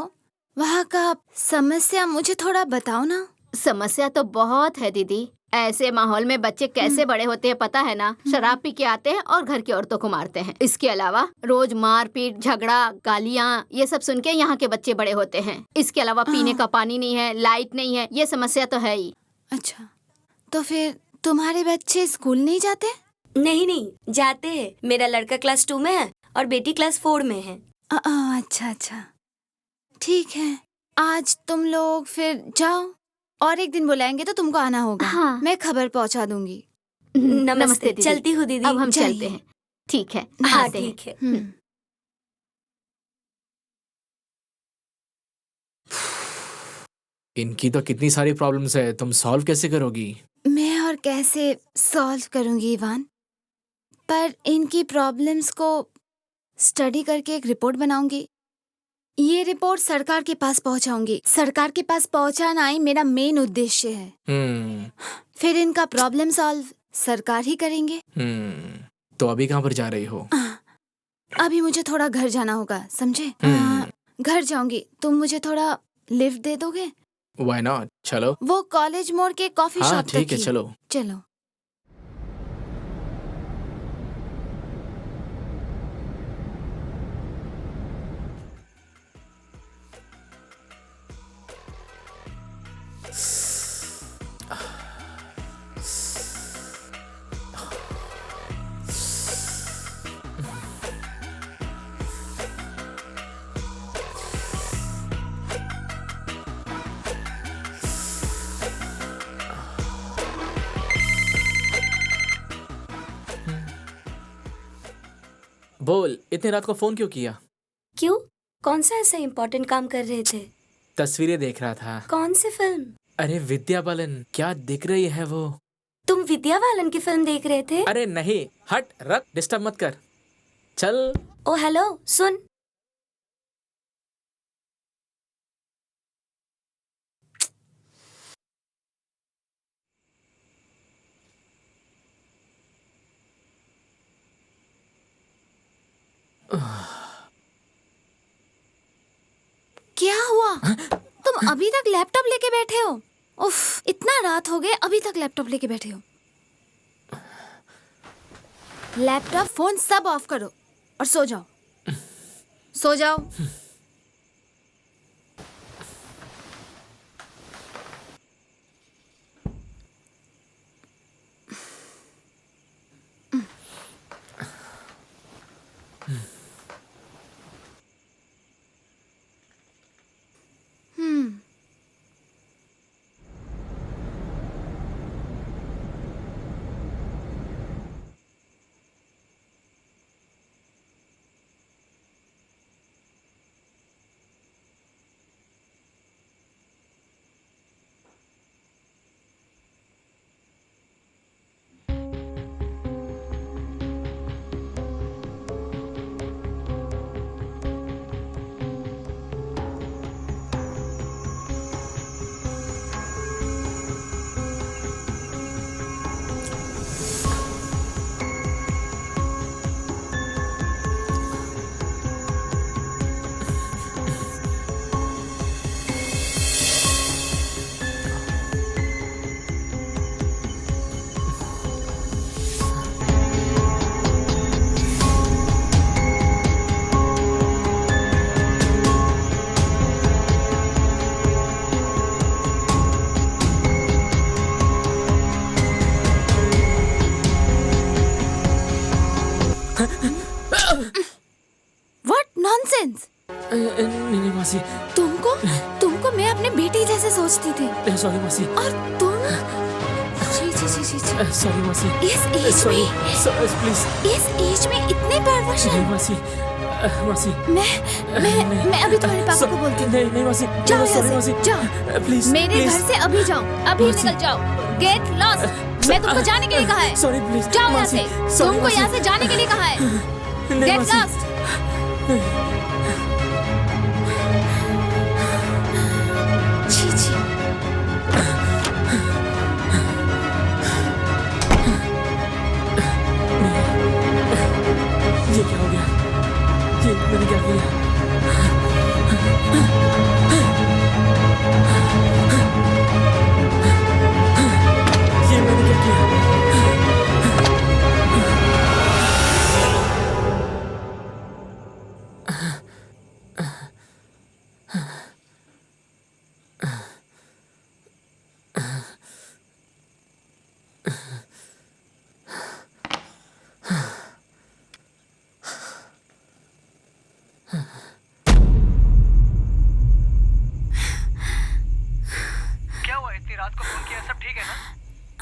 F: वहाँ का समस्या मुझे थोड़ा बताओ ना।
A: समस्या तो बहुत है दीदी। ऐसे माहौल में बच्चे कैसे बड़े होते हैं पता है ना। शराब पी के आते हैं और घर की औरतों को मारते हैं। इसके अलावा रोज मारपीट, झगड़ा, गालियाँ ये सब सुन के यहाँ के बच्चे बड़े होते हैं। इसके अलावा पीने का पानी नहीं है, लाइट नहीं है, ये समस्या तो है ही।
F: अच्छा, तो फिर तुम्हारे बच्चे स्कूल नहीं जाते?
D: नहीं नहीं, जाते हैं। मेरा लड़का क्लास 2 में है और बेटी क्लास 4 में है।
F: अच्छा अच्छा, ठीक है। आज तुम लोग फिर जाओ, और एक दिन बुलाएंगे तो तुमको आना होगा।
A: हाँ।
F: मैं खबर पहुंचा दूंगी।
D: नमस्ते
A: दीदी।
D: चलती हूँ दीदी।
A: अब हम
F: चलिए।
A: चलते हैं। ठीक है,
D: हाँ
A: आते हैं।
D: ठीक है।
B: इनकी तो कितनी सारी प्रॉब्लम्स है, तुम सॉल्व कैसे करोगी?
F: मैं और कैसे सॉल्व करूंगी इवान, पर इनकी प्रॉब्लम्स को स्टडी करके एक रिपोर्ट बनाऊंगी। ये रिपोर्ट सरकार के पास पहुंचाऊंगी। सरकार के पास पहुंचाना ही मेरा मेन उद्देश्य है। फिर इनका प्रॉब्लम सॉल्व सरकार ही करेंगे।
B: तो अभी कहाँ पर जा रही हो?
F: अभी मुझे थोड़ा घर जाना होगा, समझे? घर जाऊंगी, तुम मुझे थोड़ा लिफ्ट दे दोगे?
B: Why not? चलो।
F: वो कॉलेज मोड़ के कॉफी
B: हाँ
F: शॉप तक
B: ठीक है,
F: ही।
B: चलो।
F: चलो।
B: बोल, इतनी रात को फोन क्यों किया?
D: क्यों? कौन सा ऐसा इम्पोर्टेंट काम कर रहे थे?
B: तस्वीरें देख रहा था।
D: कौन सी फिल्म?
B: अरे विद्या बालन, क्या दिख रही है वो?
D: तुम विद्या बालन की फिल्म देख रहे थे?
B: अरे नहीं, हट, रख, डिस्टर्ब मत कर। चल।
D: ओ हेलो, सुन।
F: क्या हुआ? तुम अभी तक लैपटॉप लेके बैठे हो? उफ, इतना रात हो गए अभी तक लैपटॉप लेके बैठे हो। लैपटॉप, फोन सब ऑफ करो और सो जाओ। सो जाओ।
B: नहीं मासी,
F: तुमको मैं अपने बेटे जैसे सोचती थी,
B: सॉरी मासी।
F: और तुम छी छी छी छी छी।
B: सॉरी मासी।
F: इस एज में
B: प्लीज।
F: इस एज में इतने परवश
B: नहीं मासी, मासी।
F: मैं अभी तुम्हारे पापा को बोलती हूँ।
B: नहीं मासी,
F: जाओ
B: सॉरी
F: यहाँ
B: मासी,
F: से, जाओ
B: प्लीज।
F: मेरे घर से अभी जाओ, अभी निकल जाओ। Get lost. मैं तुमको जाने के लिए कहा है।
B: Sorry please.
F: जाओ यहाँ से, तुमको यहाँ से जाने के लिए कहा है। Get lost. छी छी।
B: ये क्या हो गया? ये मैंने क्या किया?
G: को फोन किया, सब ठीक है ना?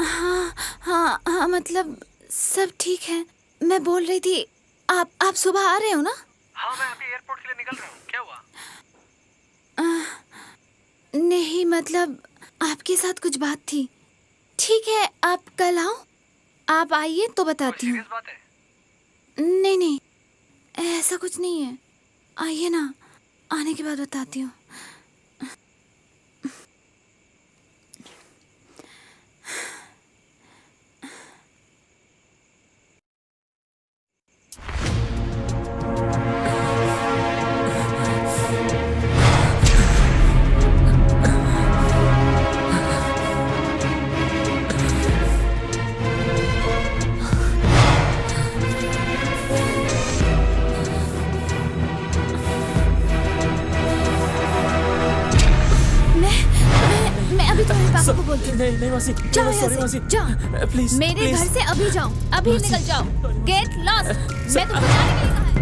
F: हाँ हाँ हाँ, मतलब सब ठीक है। मैं बोल रही थी आप सुबह आ रहे हो ना?
G: हाँ, मैं अभी एयरपोर्ट के लिए निकल रहा हूँ। क्या हुआ?
F: नहीं, मतलब आपके साथ कुछ बात थी। ठीक है, आप कल आओ। आप आइए तो बताती हूँ।
G: सीरियस बात है?
F: नहीं नहीं, ऐसा कुछ नहीं है। आइए ना, आने के बाद बताती हूँ। मैं अभी तुम्हारे पापा को बोलती हूँ।
B: नहीं नहीं मासी,
F: जाओ
B: सॉरी
F: यहाँ
B: मासी,
F: से, जाओ।
B: प्लीज
F: मेरे घर से अभी जाओ, अभी निकल जाओ। Get lost. मैं तुमको जाने के लिए कहा है।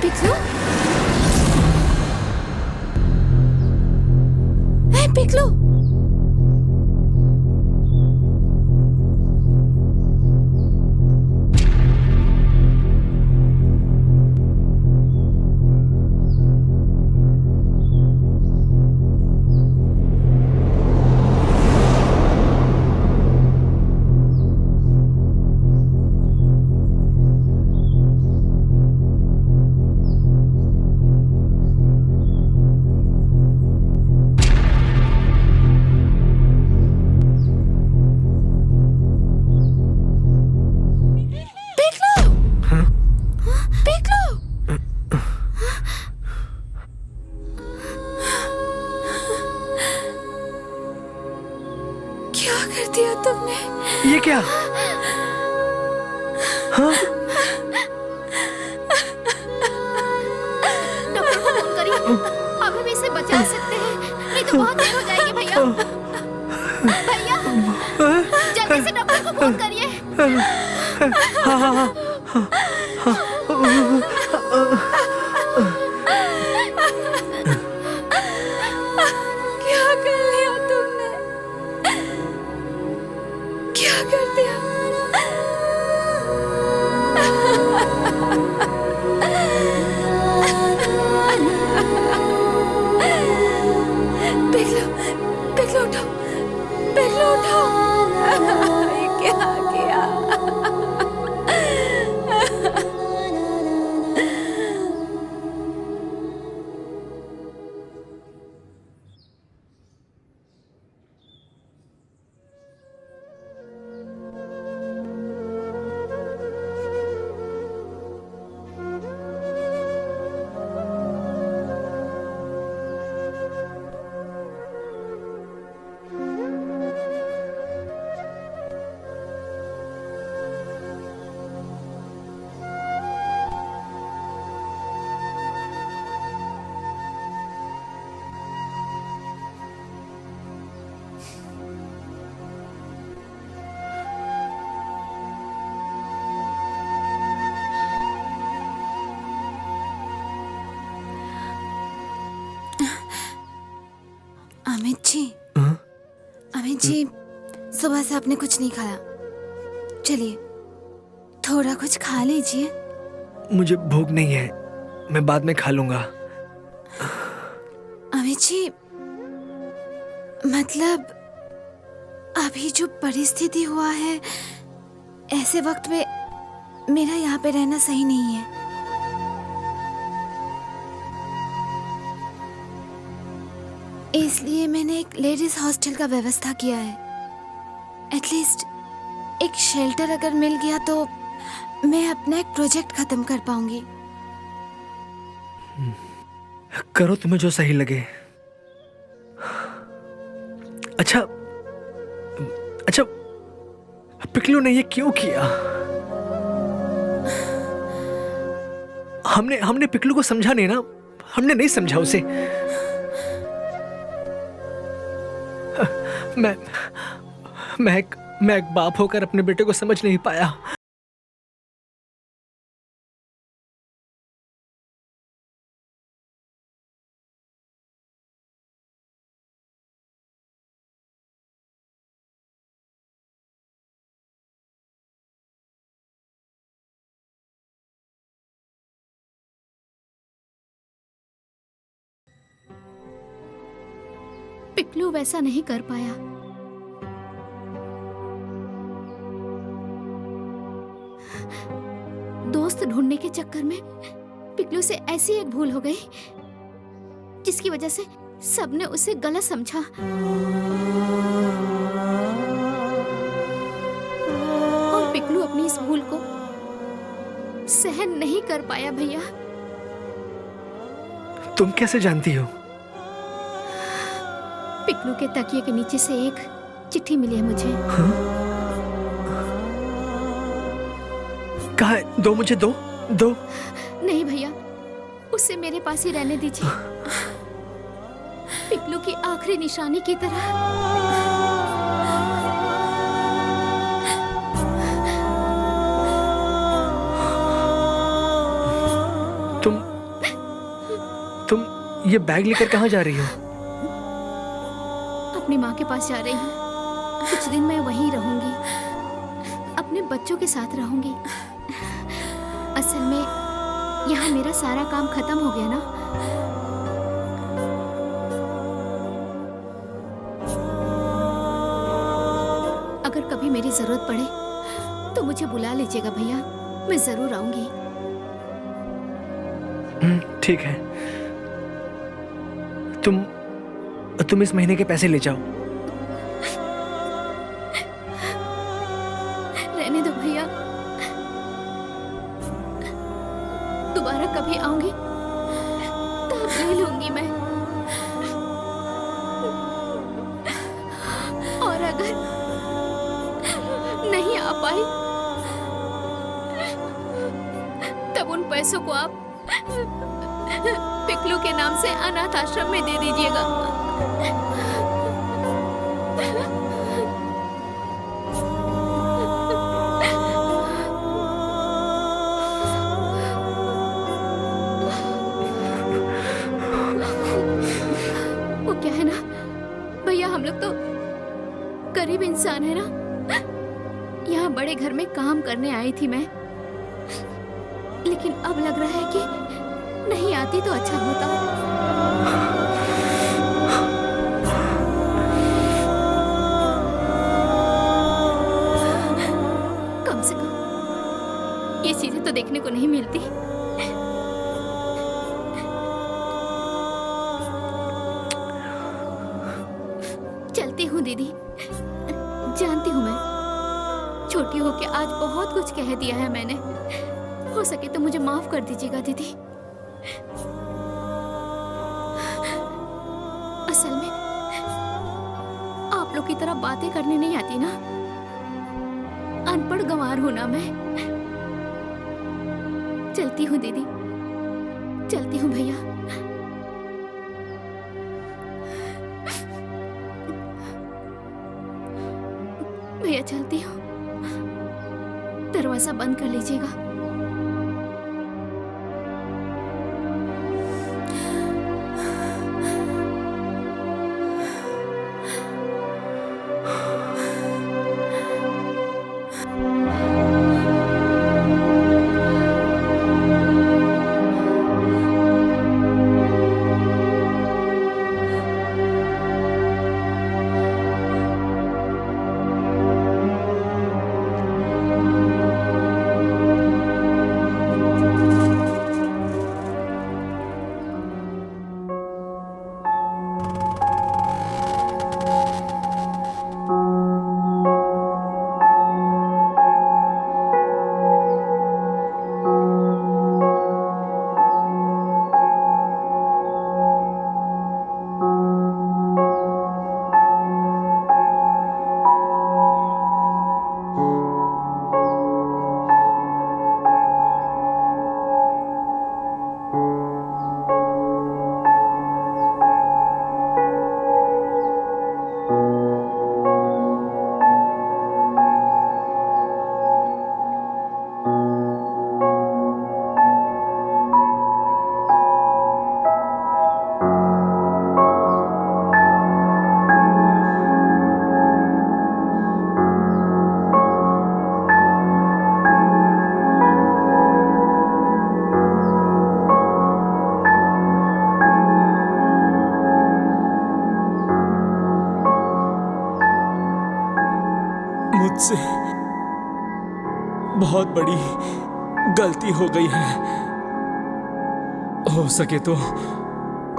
F: पिकलू, ए पिकलू, क्या कर दिया तुमने?
E: ये क्या? हाँ?
A: डॉक्टर को फोन करिए, अभी भी इसे बचा सकते हैं, नहीं तो बहुत देर हो जाएगी भैया। भैया, जल्दी से डॉक्टर को फोन करिए।
E: हाँ हाँ हाँ
F: क्या कर लिया तुमने? क्या कर दिया? पिघलो, पिघलो उठो, पिघलो उठो। ये क्या किया? अमित जी, अमित जी, सुबह से आपने कुछ नहीं खाया। चलिए, थोड़ा कुछ खा लीजिए।
E: मुझे भूख नहीं है, मैं बाद में खा लूंगा।
F: अमित जी, मतलब अभी जो परिस्थिति हुआ है, ऐसे वक्त में मेरा यहाँ पे रहना सही नहीं है। इसलिए मैंने एक लेडीज हॉस्टल का व्यवस्था किया है। एटलीस्ट एक शेल्टर अगर मिल गया तो मैं अपना एक प्रोजेक्ट खत्म कर पाऊंगी।
E: करो तुम्हें जो सही लगे। अच्छा अच्छा, पिकलू ने ये क्यों किया? हमने पिकलू को समझा नहीं ना, हमने नहीं समझा उसे। मैं एक बाप होकर अपने बेटे को समझ नहीं पाया।
A: पिकलू वैसा नहीं कर पाया। दोस्त ढूंढने के चक्कर में पिकलू से ऐसी एक भूल हो गई जिसकी वजह से सबने उसे गलत समझा। और पिकलू अपनी इस भूल को सहन नहीं कर पाया। भैया,
E: तुम कैसे जानती हो?
A: पिकलू के तकिए के नीचे से एक चिट्ठी मिली है मुझे।
E: कहाँ है? दो, मुझे दो।
A: नहीं भैया, उसे मेरे पास ही रहने दीजिए, पिकलू की आखिरी निशानी की तरह।
E: ये बैग लेकर कहाँ जा रही हो?
A: अपनी माँ के पास जा रही हूँ। कुछ दिन मैं वहीं रहूंगी, अपने बच्चों के साथ रहूंगी। असल में यहाँ मेरा सारा काम खत्म हो गया ना। अगर कभी मेरी जरूरत पड़े तो मुझे बुला लीजिएगा भैया, मैं जरूर आऊंगी।
E: ठीक है, तुम इस महीने के पैसे ले जाओ।
A: रहने दो भैया, दोबारा कभी आऊंगी तब ले लूंगी मैं। और अगर नहीं आ पाई तब उन पैसों को आप पिकलू के नाम से अनाथ आश्रम में दे दीजिएगा। वो क्या है ना भैया, हम लोग तो गरीब इंसान है ना। यहाँ बड़े घर में काम करने आई थी मैं, लेकिन अब लग रहा है कि नहीं आती तो अच्छा होता। कम से कम ये चीजें तो देखने को नहीं मिलती। चलती हूँ दीदी, जानती हूँ मैं छोटी होके आज बहुत कुछ कह दिया है मैंने। हो सके तो मुझे माफ कर दीजिएगा दीदी। असल में आप लोग की तरह बातें करने नहीं आती ना, अनपढ़ गंवार हूं ना मैं। चलती हूँ दीदी, चलती हूँ भैया। भैया चलती हूँ, दरवाजा बंद कर लीजिएगा।
B: मुझसे बहुत बड़ी गलती हो गई है। हो सके तो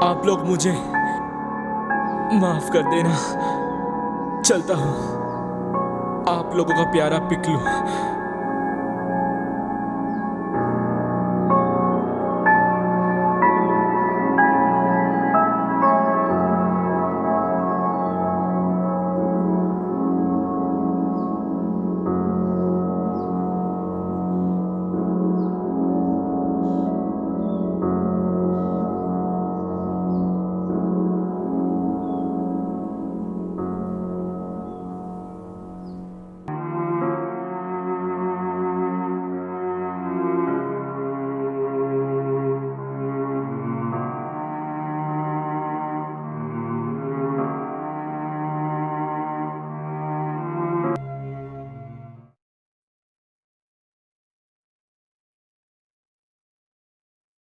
B: आप लोग मुझे माफ कर देना। चलता हूँ। आप लोगों का प्यारा पिकलू।